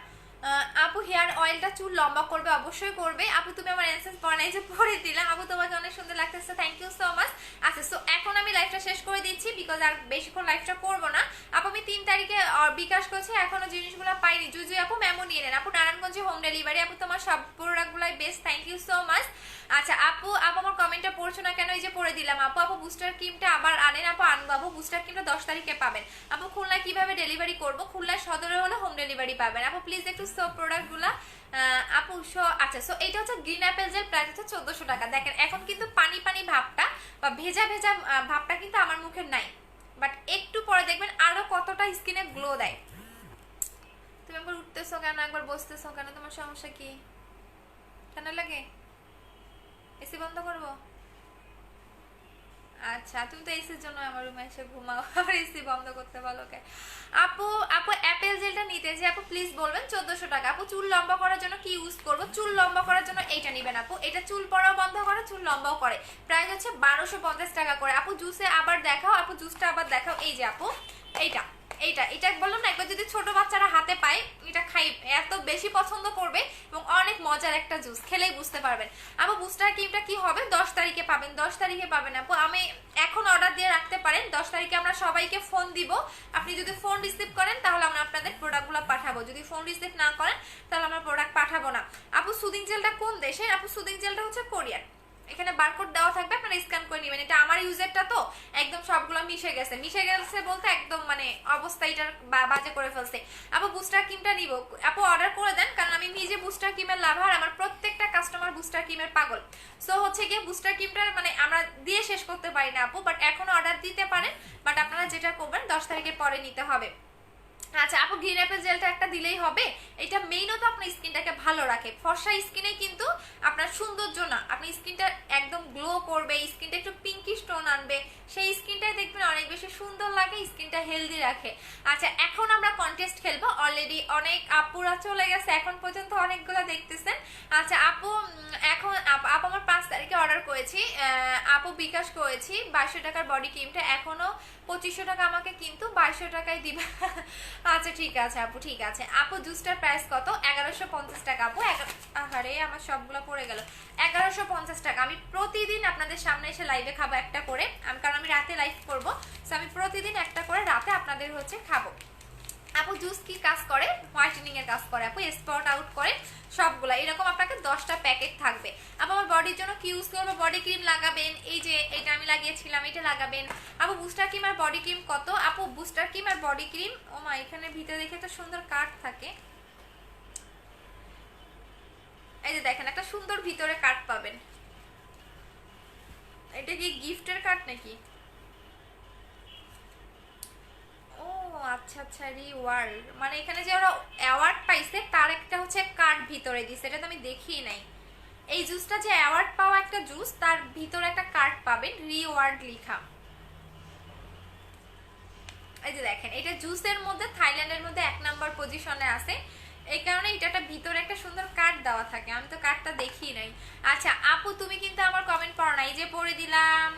আপু হেয়ার অয়েলটা চুল লম্বা করবে? অবশ্যই করবে আপু। তুমি আমার অ্যান্সার বানাই যে পড়ে দিলাম আপু, তোমাকে অনেক সুন্দর লাগতেছে, থ্যাংক ইউ সো মাচ। আচ্ছা সো এখন আমি লাইভটা শেষ করে দিচ্ছি, বিকজ আর বেশিক্ষণ লাইভটা করবো না আপু। আমি 3 তারিখে বিকাশ করছি, এখনো জিনিসগুলো পাইনি। জুজু আপু মেমো নিয়ে নেন আপু, নারায়ণগঞ্জে হোম ডেলিভারি। আপু তোমার সব প্রোডাক্টগুলাই best, thank you so much. আচ্ছা আপু, আপু আমার কমেন্টটা পড়ছো না কেন? এই যে পড়ে দিলাম আপু। আপু বুস্টার ক্রিমটা আবার আনেন আপু। আনবো আপু, বুস্টার ক্রিমটা 10 তারিখে পাবেন আপু। খুলনায় কিভাবে ডেলিভারি করবো? খুলনায় সদরে হলে হোম ডেলিভারি পাবেন আপু। প্লিজ একটু সব প্রোডাক্টগুলা আপু শো। আচ্ছা সো এটা হচ্ছে গ্রিন অ্যাপেল জেল, প্রাইস হচ্ছে 1400 টাকা। দেখেন এখন কিন্তু পানি পানি ভাবটা বা ভেজা ভেজা ভাবটা কিন্তু আমার মুখে নাই, বাট একটু পরে দেখবেন আরো কতটা স্কিনে গ্লো দেয়। তুমি একবার উঠতেছো কেন, একবার বসতেছো কেন, তোমার সমস্যা কি? ঠান্ডা লাগে? এসি বন্ধ করবো? আচ্ছা তুমি তো এসির জন্য আমার রুমে এসে ঘুমাও, আর এসি বন্ধ করতে বলো কে? আপু, আপু অ্যাপেল জেলটা নিতে যে আপু প্লিজ বলবেন। 1400 টাকা আপু। চুল লম্বা করার জন্য কি ইউজ করব? চুল লম্বা করার জন্য এইটা নেবেন আপু, এটা চুল পড়াও বন্ধ করে, চুল লম্বাও করে। প্রাইস হচ্ছে 1250 টাকা করে আপু। জুসে আবার দেখাও আপু, জুসটা আবার দেখাও। এই যে আপু এইটা, এইটা এটা বললাম না, একবার যদি ছোট বাচ্চারা হাতে পায় এটা খাই এত বেশি পছন্দ করবে, এবং অনেক মজার একটা জুস, খেলেই বুঝতে পারবেন। আপু বুস্টার ক্রিমটা কি হবে? 10 তারিখে পাবেন, 10 তারিখে পাবেন আপু। আমি এখন অর্ডার দিয়ে রাখতে পারেন, 10 তারিখে আমরা সবাইকে ফোন দিব। আপনি যদি ফোন রিসিভ করেন তাহলে আমরা আপনাদের প্রোডাক্টগুলো পাঠাবো, যদি ফোন রিসিভ না করেন তাহলে আমরা প্রোডাক্ট পাঠাবো না আপু। সুদিং জেলটা কোন দেশের? আপু সুদিং জেলটা হচ্ছে কোরিয়ান। এখানে বারকোড দেওয়া থাকবে, আপনারা স্ক্যান করে নেবেন। এটা আমার ইউজারটা তো একদম সবগুলো মিশে গেছে, মিশে গেছে বলতে একদম মানে অবস্থা এটার বাজে করে ফেলছে। আপু বুস্টার ক্রিমটা নিব আপু, অর্ডার করে দেন, কারণ আমি নিজে বুস্টার ক্রিমের লাভার, আমার প্রত্যেকটা কাস্টমার বুস্টার ক্রিমের পাগল। সো হচ্ছে গিয়ে বুস্টার ক্রিমটা মানে আমরা দিয়ে শেষ করতে পারি না আপু, বাট এখনো অর্ডার দিতে পারেন, বাট আপনারা যেটা করবেন 10 তারিখের পরে নিতে হবে। আচ্ছা আপু গ্রিন অ্যাপেল জেলটা একটা দিলেই হবে? এটা মেইনও তো আপনার স্কিনটাকে ভালো রাখে। ফর্সা স্কিনে কিন্তু আপনার সৌন্দর্য না, আপনি স্কিনটা একদম গ্লো করবে, স্কিনটা একটু পিঙ্কিশ টোন আনবে, সেই স্কিনটাই দেখবেন অনেক বেশি সুন্দর লাগে, স্কিনটা হেলদি রাখে। আচ্ছা এখন আমরা কন্টেস্ট খেলবো, অলরেডি অনেক আপুরা চলে গেছে, এখন পর্যন্ত অনেকগুলো দেখতেছেন। আচ্ছা আপু এখন আপু আমার 5 তারিখে অর্ডার করেছি আপু, বিকাশ করেছি 2200 টাকার বডি ক্রিমটা, এখনো 2500 টাকা আমাকে কিন্তু 2200 টাকায় দিবা আচ্ছা ঠিক আছে আপু, ঠিক আছে আপু। জুসটার প্রাইস কত? 1150 টাকা আপু। আরে আমার সবগুলো পড়ে গেল। 1150 টাকা। আমি প্রতিদিন আপনাদের সামনে এসে লাইভে খাবো একটা করে, কারণ আমি রাতে লাইভ করবো, সো আমি প্রতিদিন একটা করে রাতে আপনাদের হচ্ছে খাবো। আপু জুস কি কাজ করে? হোয়াইটেনিং এর কাজ করে আপু, স্পট আউট করে সবগুলা। এরকম আপনাকে 10টা প্যাকেট থাকবে আপু। আমার বডির জন্য কি ইউজ করবো? বডি ক্রিম লাগাবেন, এই যে এটা আমি লাগিয়েছিলাম, এটা লাগাবেন আপু। বুস্টার ক্রিম আর বডি ক্রিম কত? আপু বুস্টার ক্রিম আর বডি ক্রিম, ও মা এখানে ভিতরে দেখে তো সুন্দর কার্ড থাকে, এই যে দেখেন একটা সুন্দর ভিতরে কার্ড পাবেন। এটা কি গিফটের কার্ড নাকি? ও আচ্ছা আচ্ছা, রিওয়ার্ড মানে এখানে যে ওরা অ্যাওয়ার্ড পাইছে তার একটা হচ্ছে কার্ড ভিতরে দিছে, এটা তো আমি দেখি নাই। এই জুসটা যে অ্যাওয়ার্ড পাওয়া একটা জুস, তার ভিতরে একটা কার্ড পাবেন রিওয়ার্ড লেখা। এই যে দেখেন এটা জুসের মধ্যে থাইল্যান্ডের মধ্যে 1 নাম্বার পজিশনে আছে, এই কারণে এটা ভিতরে একটা সুন্দর কার্ড দেওয়া থাকে, আমি তো কার্ডটা দেখি নাই। আচ্ছা আপু তুমি কিন্তু আমার কমেন্ট পড়ো না, এই যে পড়ে দিলাম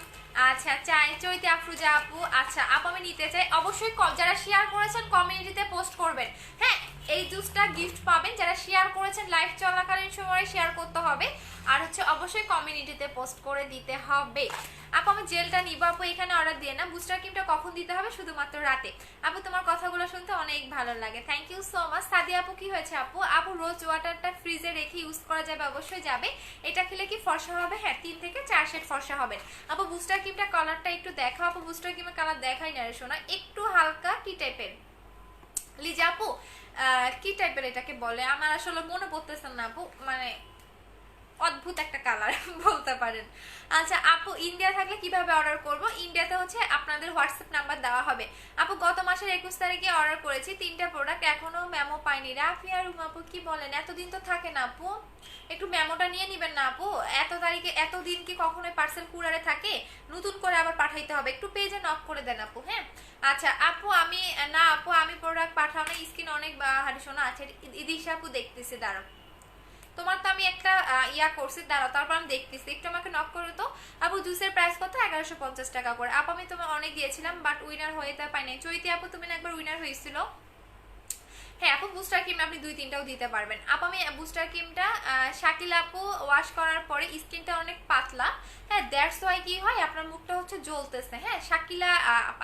আচ্ছা চাই চৈতি আফরুজা আপু, আচ্ছা আপু আমি নিতে চাই, অবশ্যই যারা শেয়ার করেছেন কমিউনিটিতে পোস্ট করবেন। হ্যাঁ এই জুসটা গিফট পাবেন যারা শেয়ার করেছেন, লাইভ চলাকালীন সময় শেয়ার করতে হবে, আর হচ্ছে অবশ্যই কমিউনিটিতে পোস্ট করে দিতে হবে। আপু আমি জেলটা নিব আপু, এখানে অর্ডার দিয়ে না। বুস্টার ক্রিমটা কখন দিতে হবে? শুধুমাত্র রাতে। আপু তোমার কথাগুলো শুনতে অনেক ভালো লাগে, thank you so much. Sadia আপু কি হয়েছে আপু? আপু রোজ ওয়াটারটা ফ্রিজে রেখে ইউজ করা যাবে? অবশ্যই যাবে। এটা খেলে কি ফর্সা হবে? হ্যাঁ 3 থেকে 4 শেড ফর্সা হবে। আপু বুস্টার ক্রিমটা কালারটা একটু দেখাও। আপু বুস্টার ক্রিমের কালার দেখাই না রে সোনা, একটু হালকা কি টাইপের লিজা আপু, কি টাইপের এটাকে বলে আমার আসলে মনে পড়তেছে না আপু, মানে অদ্ভুত একটা কালার বলতে পারেন। আচ্ছা আপু ইন্ডিয়া থাকলে কিভাবে অর্ডার করব? ইন্ডিয়াতে হচ্ছে আপনাদের হোয়াটসঅ্যাপ নাম্বার দেওয়া হবে। আপু গত মাসের 21 তারিখে অর্ডার করেছি 3টা প্রোডাক্ট, এখনো মেমো পাইনি। রাফিয়া রুম আপু কি বলেন, এতদিন তো থাকে না আপু, একটু মেমোটা নিয়ে নেবেন না আপু। এত তারিখে এতদিন কি কখনোই পার্সেল কুরিয়ারে থাকে? নতুন করে আবার পাঠাইতে হবে, একটু পেজে নক করে দেন আপু। হ্যাঁ আচ্ছা আপু আমি না আপু আমি প্রোডাক্ট পাঠাও না, স্কিন অনেক হারি শোনা আছে। ইদিশা আপু দেখতেছি, দাঁড়াও তোমার তো আমি একটা ইয়া করছি, দাঁড়াও তারপর আমি দেখতেছি, একটু আমাকে নক করো তো। আপু জুসের প্রাইস কত? 1150 টাকা করে। আপু আমি তোমার অনেক দিয়েছিলাম বাট উইনার হয়ে তা পাই নাই। চৈতি আপু তুমি না একবার উইনার হয়েছিল। হ্যাঁ আপু বুস্টার ক্রিম আপনি 2-3টাও দিতে পারবেন। আপু আমি বুস্টার ক্রিমটা শাকিল আপু ওয়াশ করার পরে স্কিনটা অনেক পাতলা, হ্যাঁ দ্যাটস ওয়াই কি হয় আপনার মুখটা হচ্ছে জ্বলতেছে। হ্যাঁ শাকিলা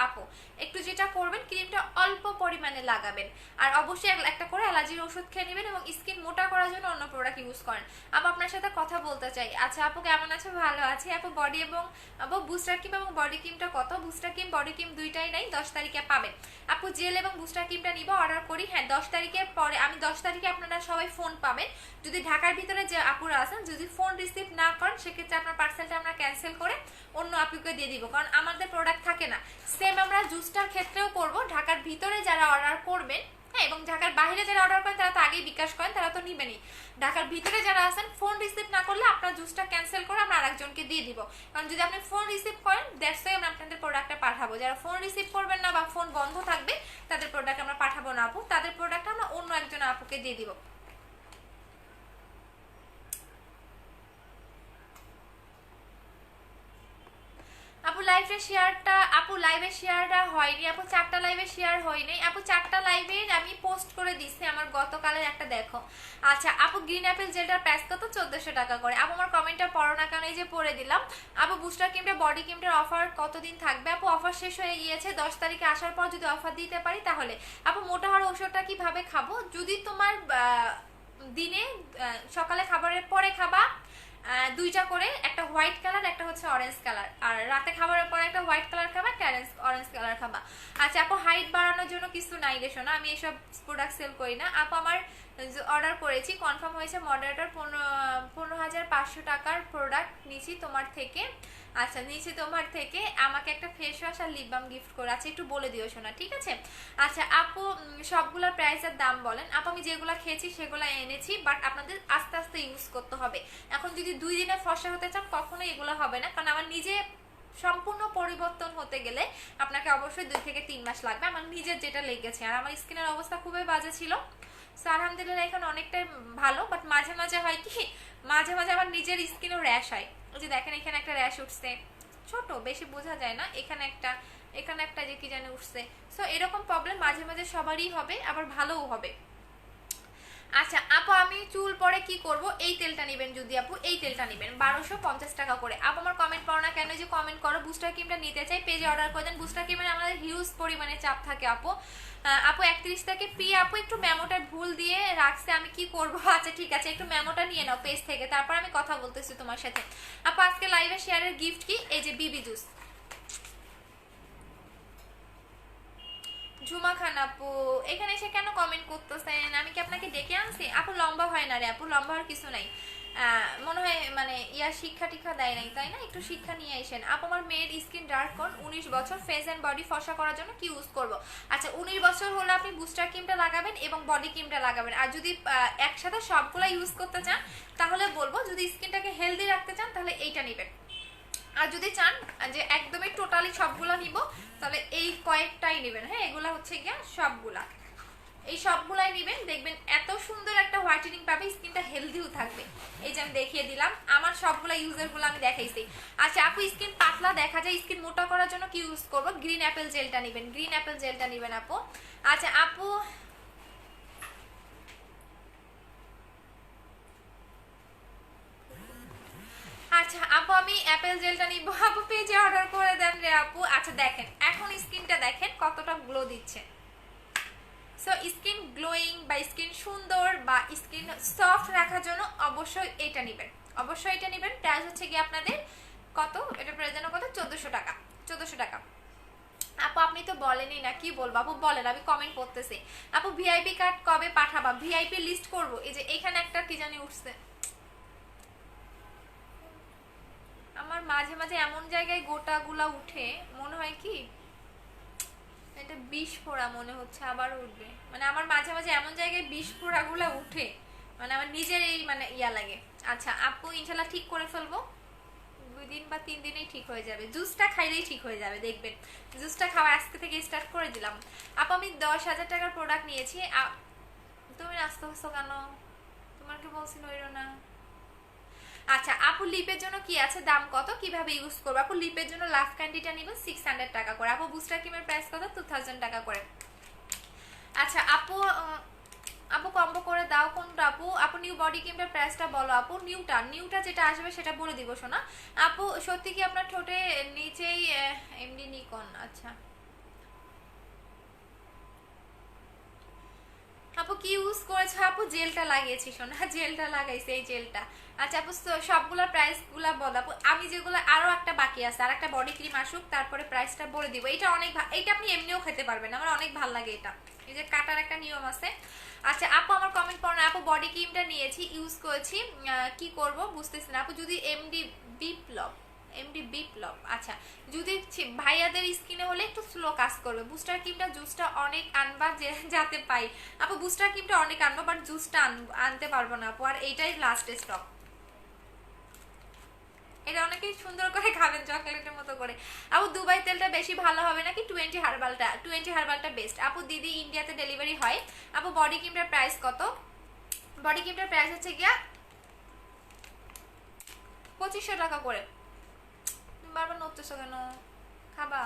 আপু একটু যেটা করবেন ক্রিমটা অল্প পরিমাণে লাগাবেন, আর অবশ্যই একটা করে অ্যালার্জির ওষুধ খেয়ে নেবেন এবং স্কিন মোটা করার জন্য অন্য প্রোডাক্ট ইউজ করেন। আপু আপনার সাথে কথা বলতে চাই। আচ্ছা আপু কেমন আছে? ভালো আছি আপু। বডি এবং আপু বুস্টার ক্রিম এবং বডি ক্রিমটা কত? বুস্টার ক্রিম বডি ক্রিম দুইটাই নাই, 10 তারিখে পাবেন। আপু জেল এবং বুস্টার ক্রিমটা নিব, অর্ডার করি। হ্যাঁ 10 তারিখের পরে, আমি 10 তারিখে আপনারা সবাই ফোন পাবেন। যদি ঢাকার ভিতরে যে আপুরা আছেন যদি ফোন রিসিভ না করেন সেক্ষেত্রে আপনার পার্সেলটা আমরা ক্যান্সেল করে অন্য আপুকে দিয়ে দিব, কারণ আমাদের প্রোডাক্ট থাকে না। সেম আমরা জুসটার ক্ষেত্রেও করব। ঢাকার ভিতরে যারা অর্ডার করবেন, হ্যাঁ এবং ঢাকার বাইরে যারা অর্ডার করেন তারা তো আগেই বিকাশ করেন, তারা তো নিবেনই। ঢাকার ভিতরে যারা আছেন ফোন রিসিভ না করলে আপনার জুসটা ক্যান্সেল করে আমরা আরেকজনকে দিয়ে দিব, কারণ যদি আপনি ফোন রিসিভ করেন দ্যাটস ওয়াই আমরা আপনাদের প্রোডাক্টটা পাঠাবো। যারা ফোন রিসিভ করবেন না বা ফোন বন্ধ থাকবে তাদের প্রোডাক্ট আমরা পাঠাবো না আপু, তাদের প্রোডাক্ট আমরা অন্য একজন আপুকে দিয়ে দিব। আপু লাইভে শেয়ারটা, আপু লাইভে শেয়ারটা হয়নি আপু, 4টা লাইভে শেয়ার হয়নি আপু, 4টা লাইভে আমি পোস্ট করে দিচ্ছি আমার গতকালের একটা দেখো। আচ্ছা আপু গ্রিন অ্যাপেল জেলটার প্রাইস কত? 1400 টাকা করে। আপু আমার কমেন্টটা পড়ো না কেন, এই যে পড়ে দিলাম। আপু বুস্টার ক্রিমটা বডি ক্রিমটার অফার কতদিন থাকবে? আপু অফার শেষ হয়ে গিয়েছে, 10 তারিখে আসার পর যদি অফার দিতে পারি তাহলে। আপু মোটা হওয়ার ওষুধটা কিভাবে খাবো? যদি তোমার দিনে সকালে খাবারের পরে খাবা 2টা করে, একটা হোয়াইট কালার একটা হচ্ছে অরেঞ্জ কালার, আর রাতে খাবারের পরে একটা হোয়াইট কালার খাবা একটা অরেঞ্জ কালার খাবা। আচ্ছা আপু হাইট বাড়ানোর জন্য কিছু নাই রে শোনা, আমি এসব প্রোডাক্ট সেল করি না। আপু আমার অর্ডার করেছি, কনফার্ম হয়েছে, মডারেটর 15,500 টাকার প্রোডাক্ট নিয়েছি তোমার থেকে। আচ্ছা নিচে তোমার থেকে আমাকে একটা ফেস ওয়াশ আর লিপ বাম গিফট করে, আচ্ছা একটু বলে দিও শোনা, ঠিক আছে? আচ্ছা আপু সবগুলোর প্রাইসের দাম বলেন। আপু আমি যেগুলো খেয়েছি সেগুলো এনেছি, বাট আপনাদের আস্তে আস্তে ইউজ করতে হবে। এখন যদি 2 দিনে ফর্সা হতে চান কখনোই এগুলো হবে না, কারণ আমার নিজে সম্পূর্ণ পরিবর্তন হতে গেলে আপনাকে অবশ্যই 2 থেকে 3 মাস লাগবে। আমার নিজের যেটা লেগেছে, আর আমার স্কিনের অবস্থা খুবই বাজে ছিল। সো আলহামদুলিল্লাহ এখন অনেকটাই ভালো, বাট মাঝে মাঝে হয় কি, মাঝে মাঝে আমার নিজের স্কিনও র্যাশ হয়। ওই যে দেখেন এখানে একটা র্যাশ উঠছে, ছোট বেশি বোঝা যায় না, এখানে একটা যে কি জানে উঠছে। সো এরকম প্রবলেম মাঝে মাঝে সবারই হবে, আবার ভালোও হবে। আচ্ছা আপু আমি চুল পরে কি করব? এই তেলটা নেবেন যদি আপু, এই তেলটা নেবেন 1250 টাকা করে। আপু আমার কমেন্ট পড়ো না কেন, যে কমেন্ট করো বুস্টার ক্রিমটা নিতে চাই, পেজে অর্ডার করে দেন। বুস্টার ক্রিমের আমাদের হিউজ পরিমাণে চাপ থাকে আপু। আপু 31 থেকে প্রিয়া আপু একটু মেমোটা ভুল দিয়ে রাখছে, আমি কি করব? আচ্ছা ঠিক আছে একটু মেমোটা নিয়ে নাও পেজ থেকে, তারপর আমি কথা বলতেছি তোমার সাথে। আপু আজকে লাইভে শেয়ারের গিফট কি? এই যে বিবি জুস। ঝুমা খান আপু এখানে এসে কেন কমেন্ট করতেছেন? আমি কি আপনাকে ডেকে আনছি? আপু লম্বা হয় না রে আপু, লম্বা হওয়ার কিছু নাই, মনে হয় মানে শিক্ষা টিক্ষা দেয় নাই, তাই না? একটু শিক্ষা নিয়ে আসেন। আপু আমার মেয়ের স্কিন ডার্ক কোন, 19 বছর, ফেস এন্ড বডি ফর্সা করার জন্য কি ইউজ করব? আচ্ছা 19 বছর হলে আপনি বুস্টার ক্রিমটা লাগাবেন এবং বডি ক্রিমটা লাগাবেন, আর যদি একসাথে সবগুলা ইউজ করতে চান তাহলে বলবো, যদি স্কিনটাকে হেলদি রাখতে চান তাহলে এইটা নেবেন, আর যদি চান যে একদমই টোটালি সবগুলা নিব তাহলে এই কয়েকটাই নেবেন। হ্যাঁ এগুলা হচ্ছে গিয়া সবগুলা, এই সবগুলাই নেবেন, দেখবেন এত সুন্দর একটা হোয়াইটেনিং পাবে, স্কিনটা হেলদিও থাকবে। এই যে আমি দেখিয়ে দিলাম আমার সবগুলা ইউজারগুলো আমি দেখাইছি। আচ্ছা আপু স্কিন পাতলা দেখা যায়, স্কিন মোটা করার জন্য কি ইউজ করবো? গ্রিন অ্যাপেল জেলটা নেবেন, গ্রিন অ্যাপেল জেলটা নেবেন আপু। আচ্ছা আপু আচ্ছা আপু আমি অ্যাপেল জেলটা নিব আপু, পেজে অর্ডার করে দেন রে আপু। আচ্ছা দেখেন এখন স্কিনটা দেখেন কতটা গ্লো দিচ্ছে। সো স্কিন গ্লোয়িং বা স্কিন সুন্দর বা স্কিন সফট রাখার জন্য অবশ্যই এটা নেবেন, অবশ্যই এটা নেবেন। প্রাইস হচ্ছে কি আপনাদের কত, এটা প্রাইস যেন কত, 1400 টাকা, 1400 টাকা। আপু আপনি তো বলেনই না, কি বলবো আপু বলেন, আমি কমেন্ট করতেছি। আপু ভিআইপি কার্ড কবে পাঠাবা? ভিআইপি লিস্ট করব। এই যে এখানে একটা কি জানি উঠছে, আমার মাঝে মাঝে এমন জায়গায় গোটাগুলা উঠে মনে হয় কি এটা বিষ ফোড়া মনে হচ্ছে, আবার উঠবে। মানে আমার মাঝে মাঝে এমন জায়গায় বিষ ফোড়াগুলা উঠে, মানে আমার নিজের এই মানে ইয়া লাগে। আচ্ছা আপু ইনশাল্লাহ ঠিক করে ফেলবো, 2 দিন বা 3 দিনেই ঠিক হয়ে যাবে। জুসটা খাইলেই ঠিক হয়ে যাবে, দেখবেন জুসটা খাওয়া আজকে থেকে স্টার্ট করে দিলাম। আপু আমি 10,000 টাকার প্রোডাক্ট নিয়েছি। তুমি নাচতে হচ্ছো কেন? তোমাকে বলছিল না। আচ্ছা আপু লিপের জন্য কি আছে, দাম কত, কিভাবে ইউজ করবো? আপু লিপের জন্য লাভ ক্যান্ডিটা নিব 600 টাকা করে। আপু বুস্টার ক্রিমের প্রাইস কত, 2000 টাকা করে। আচ্ছা আপু আপু কম্বো করে দাও কোনটা আপু? আপু নিউ বডি ক্রিমটার প্রাইসটা বলো আপু। নিউটা যেটা আসবে সেটা বলে দিব শোনা। আপু সত্যি কি আপনার ঠোঁটে নিচেই এমডি নিকন? আচ্ছা আপু কি ইউজ করেছো? আপু জেলটা লাগিয়েছি শোনা, জেলটা লাগাইছি, এই জেলটা। আচ্ছা আপু সবগুলোর প্রাইস গুলা বল আপু। আমি যেগুলো আরো একটা বাকি আছে, আর একটা বডি ক্রিম আসুক তারপরে প্রাইসটা বলে দিব। এটা অনেক এটা আপনি এমনিও খেতে পারবেন, আমার অনেক ভালো লাগে এটা। এই যে কাটার একটা নিয়ম আছে। আচ্ছা আপু আমার কমেন্ট পড়ো না। আপু বডি ক্রিমটা নিয়েছি, ইউজ করেছি, কি করব বুঝতেছি না আপু। যদি এমডি বিপ্লব আচ্ছা যদি ভাইয়াদের স্কিনে হলে একটু স্লো কাজ করবে। বুস্টার ক্রিমটা জুসটা অনেক আনবা যাতে পাই। আপু বুস্টার ক্রিমটা অনেক আনবো বাট জুসটা আনতে পারবো না আপু, আর এইটাই লাস্ট স্টক। এটা অনেকেই সুন্দর করে খাবেন চকলেটের মতো করে। আপু দুবাই তেলটা বেশি ভালো হবে নাকি 20 হার্বালটা? 20 হার্বালটা বেস্ট আপু। দিদি ইন্ডিয়াতে ডেলিভারি হয়। আপু বডি ক্রিমটার প্রাইস কত? বডি ক্রিমটার প্রাইস হচ্ছে গিয়া 2500 টাকা করে। তুমি বারবার নড়তেছো কেন? খাবা?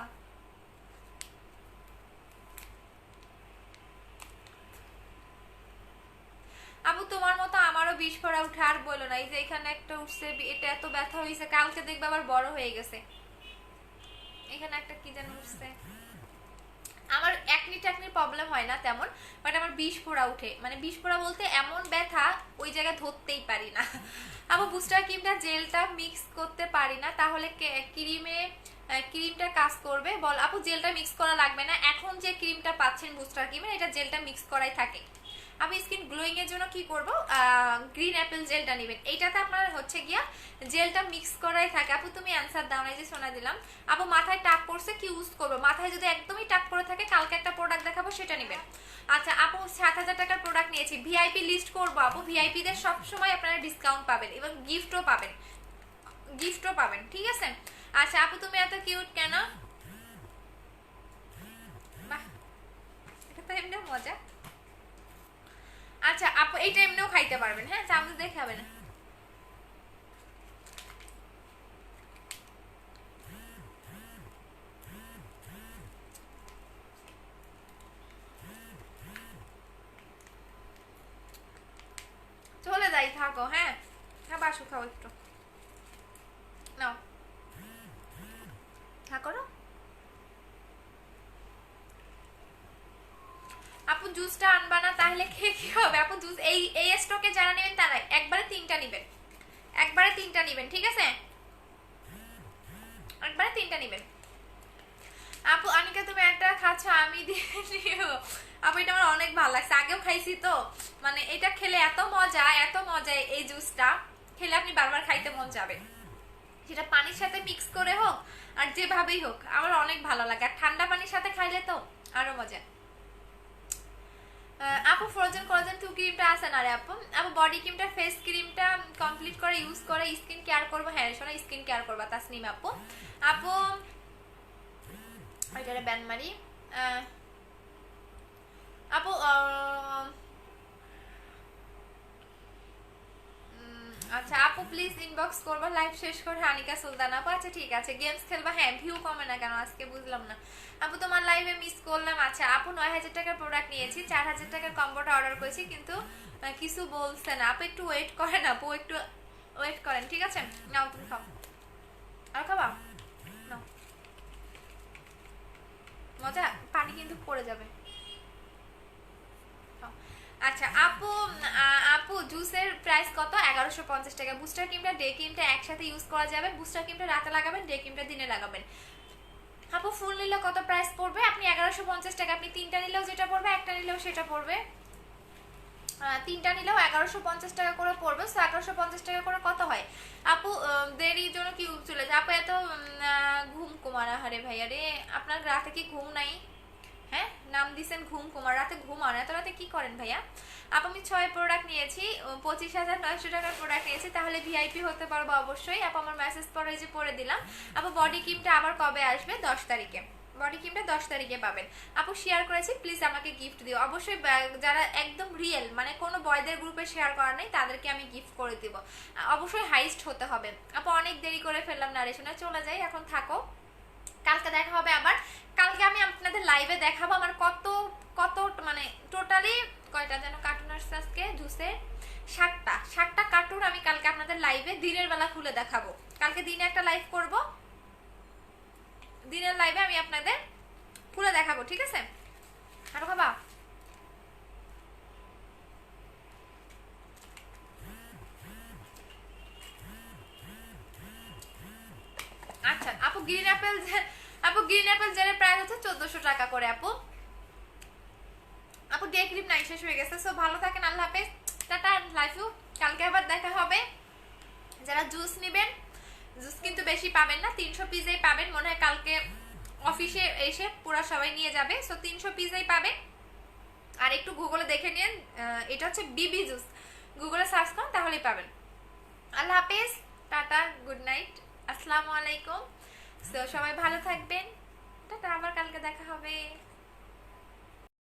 আপু তোমার মতো আমারও বিষ ফোড়া উঠে, আর বলো না। এই যে এখানে একটা উঠছে, এটা এত ব্যথা হয়েছে, কালকে দেখবে আবার বড় হয়ে গেছে। এখানে একটা কি যেন উঠছে। আমার একনি টাকনির প্রবলেম হয় না তেমন, বাট আমার বিষ ফোড়া উঠে, মানে বিষ ফোড়া বলতে এমন ব্যথা ওই জায়গায় ধরতেই পারি না। আবার বুস্টার ক্রিমটা জেলটা মিক্স করতে পারি না, তাহলে ক্রিমটা কাজ করবে বল? আপু জেলটা মিক্স করা লাগবে না, এখন যে ক্রিমটা পাচ্ছেন বুস্টার ক্রিমের এটা জেলটা মিক্স করাই থাকে। আমি স্কিন গ্লোয়িং এর জন্য কি করব, গ্রিন অ্যাপেল জেলটা নেবেন। এইটাতে আপনার হচ্ছে গিয়া জেলটা মিক্স করাই থাকে। আপু তুমি অ্যানসার দাও না, যে শোনা দিলাম। আপু মাথায় টাক পড়ছে, কি ইউজ করবো? মাথায় যদি একদমই টাক পড়ে থাকে কালকে একটা প্রোডাক্ট দেখাবো, সেটা নেবেন। আচ্ছা আপু 7000 টাকার প্রোডাক্ট নিয়েছি, ভিআইপি লিস্ট করবো আপু। ভিআইপি দের সবসময় আপনারা ডিসকাউন্ট পাবেন এবং গিফটও পাবেন, ঠিক আছে? আচ্ছা আপু তুমি এত কিউট কেন? বাহ এটা তো এমনি মজা। আচ্ছা আপু এইটা এমনিও খাইতে পারবেন, হ্যাঁ চামচ দিয়ে খাবেন। চলে যাই, থাকো, হ্যাঁ হ্যাঁ বাসু খাও একটু, নাও থাকো না। আপু জুসটা আনবা না তাহলে খেয়ে কি হবে? আপু জুস এই স্টকে যারা নেবেন তারা একবারে 3টা নেবেন, একবারে 3টা নেবেন, ঠিক আছে? একবারে 3টা নেবেন। আপু অনিকা তুমি একটা খাচ্ছ, আমি দিয়ে নিও। আপু এটা আমার অনেক ভালো লাগছে, আগেও খাইছি তো, মানে এটা খেলে এত মজা, এত মজা। এই জুসটা খেলে আপনি বারবার খাইতে মন যাবে, সেটা পানির সাথে মিক্স করে হোক আর যেভাবেই হোক, আমার অনেক ভালো লাগে। আর ঠান্ডা পানির সাথে খাইলে তো আরো মজা। আপু ফ্রোজেন কোলাজেন 2 ক্রিমটা আছে না রে আপু? আপু বডি ক্রিমটা ফেস ক্রিমটা কমপ্লিট করে ইউজ করে স্কিন কেয়ার করবো। হ্যাঁ শোনা স্কিন কেয়ার করবা তাসনিম আপু। আপু এটা ব্যান মারি। আপু আপু প্লিজ ইনবক্স করবা লাইভ শেষ করে। আনিকা সুলতানা আপু আচ্ছা ঠিক আছে। গেমস খেলবা, হ্যাঁ ভিউ কমে না কেন আজকে বুঝলাম না আপু, তোমার লাইভে মিস করলাম। আচ্ছা আপু 9000 টাকার প্রোডাক্ট নিয়েছি, 4000 টাকার কম্বোটা অর্ডার করেছি, কিন্তু কিছু বলছে না আপু, একটু ওয়েট করেন আপু, একটু ওয়েট করেন ঠিক আছে। নাও তুমি খাও, আর খাবা নাও, মজা, পানি কিন্তু পড়ে যাবে। আচ্ছা আপু, আপু জুসের প্রাইস কত? 1150 টাকা। বুস্টার ক্রিমটা ডে ক্রিমটা একসাথে ইউজ করা যাবে, বুস্টার ক্রিমটা রাতে লাগাবেন, ডে ক্রিমটা দিনে লাগাবেন। আপু ফুল নিলে কত প্রাইস পড়বে? আপনি 1150 টাকা, আপনি তিনটা নিলেও যেটা পড়বে, একটা নিলেও সেটা পড়বে, তিনটা নিলেও 1150 টাকা করে পড়বে। 1150 টাকা করে কত হয় আপু? দেরির জন্য কি চলে যায় আপু? এত ঘুম কুমার, হারে ভাইয়া রে, আপনার রাতে কি ঘুম নাই? হ্যাঁ নাম দিছেন ঘুম কুমার, রাতে ঘুমান, এত রাতে কি করেন ভাইয়া? আপু আমি 6 প্রোডাক্ট নিয়েছি, 25,900 টাকার প্রোডাক্ট নিয়েছি, তাহলে ভিআইপি হতে পারবো অবশ্যই। আপু আমার মেসেজ পরে যে পরে দিলাম। আপু বডি ক্রিমটা আবার কবে আসবে? 10 তারিখে, বডি ক্রিমটা 10 তারিখে পাবেন। আপু শেয়ার করেছি, প্লিজ আমাকে গিফট দিও অবশ্যই। যারা একদম রিয়েল মানে কোনো বয়দের গ্রুপে শেয়ার করা নেই তাদেরকে আমি গিফট করে দিব, অবশ্যই হাইস্ট হতে হবে। আপু অনেক দেরি করে ফেললাম নারেশনে, চলে যাই এখন, থাকো, কালকে দেখা হবে আবার। কালকে আমি আপনাদের লাইভে দেখাবো আমার কত কত মানে টোটালি কয়টা যেন কার্টুন আসছে আজকে জুসের, 7টা কার্টুন আমি কালকে আপনাদের লাইভে দিনের বেলা খুলে দেখাবো। কালকে দিনে একটা লাইভ করব, দিনের লাইভে আমি আপনাদের খুলে দেখাবো ঠিক আছে। আর বাবা আচ্ছা আপু গ্রিন অ্যাপেল, আপু গ্রিন অ্যাপেল জেলের প্রাইস হচ্ছে 1400 টাকা করে আপু। আপু ডে ক্রিম নাই, শেষ হয়ে গেছে। সো ভালো থাকেন, আল্লাহ হাফেজ, টাটা, লাভ ইউ। কালকে আবার দেখা হবে। যারা জুস নেবেন, জুস কিন্তু বেশি পাবেন না, 300 পিসেই পাবেন মনে হয়, কালকে অফিসে এসে পুরা সবাই নিয়ে যাবে। সো 300 পিসেই পাবেন। আর একটু গুগলে দেখে নিন, এটা হচ্ছে বিবি জুস, গুগলে সার্চ করুন তাহলেই পাবেন। আল্লাহ হাফেজ, টাটা, গুড নাইট, আসসালামু আলাইকুম। সো সবাই ভালো থাকবেন, টাটা, আবার কালকে দেখা হবে।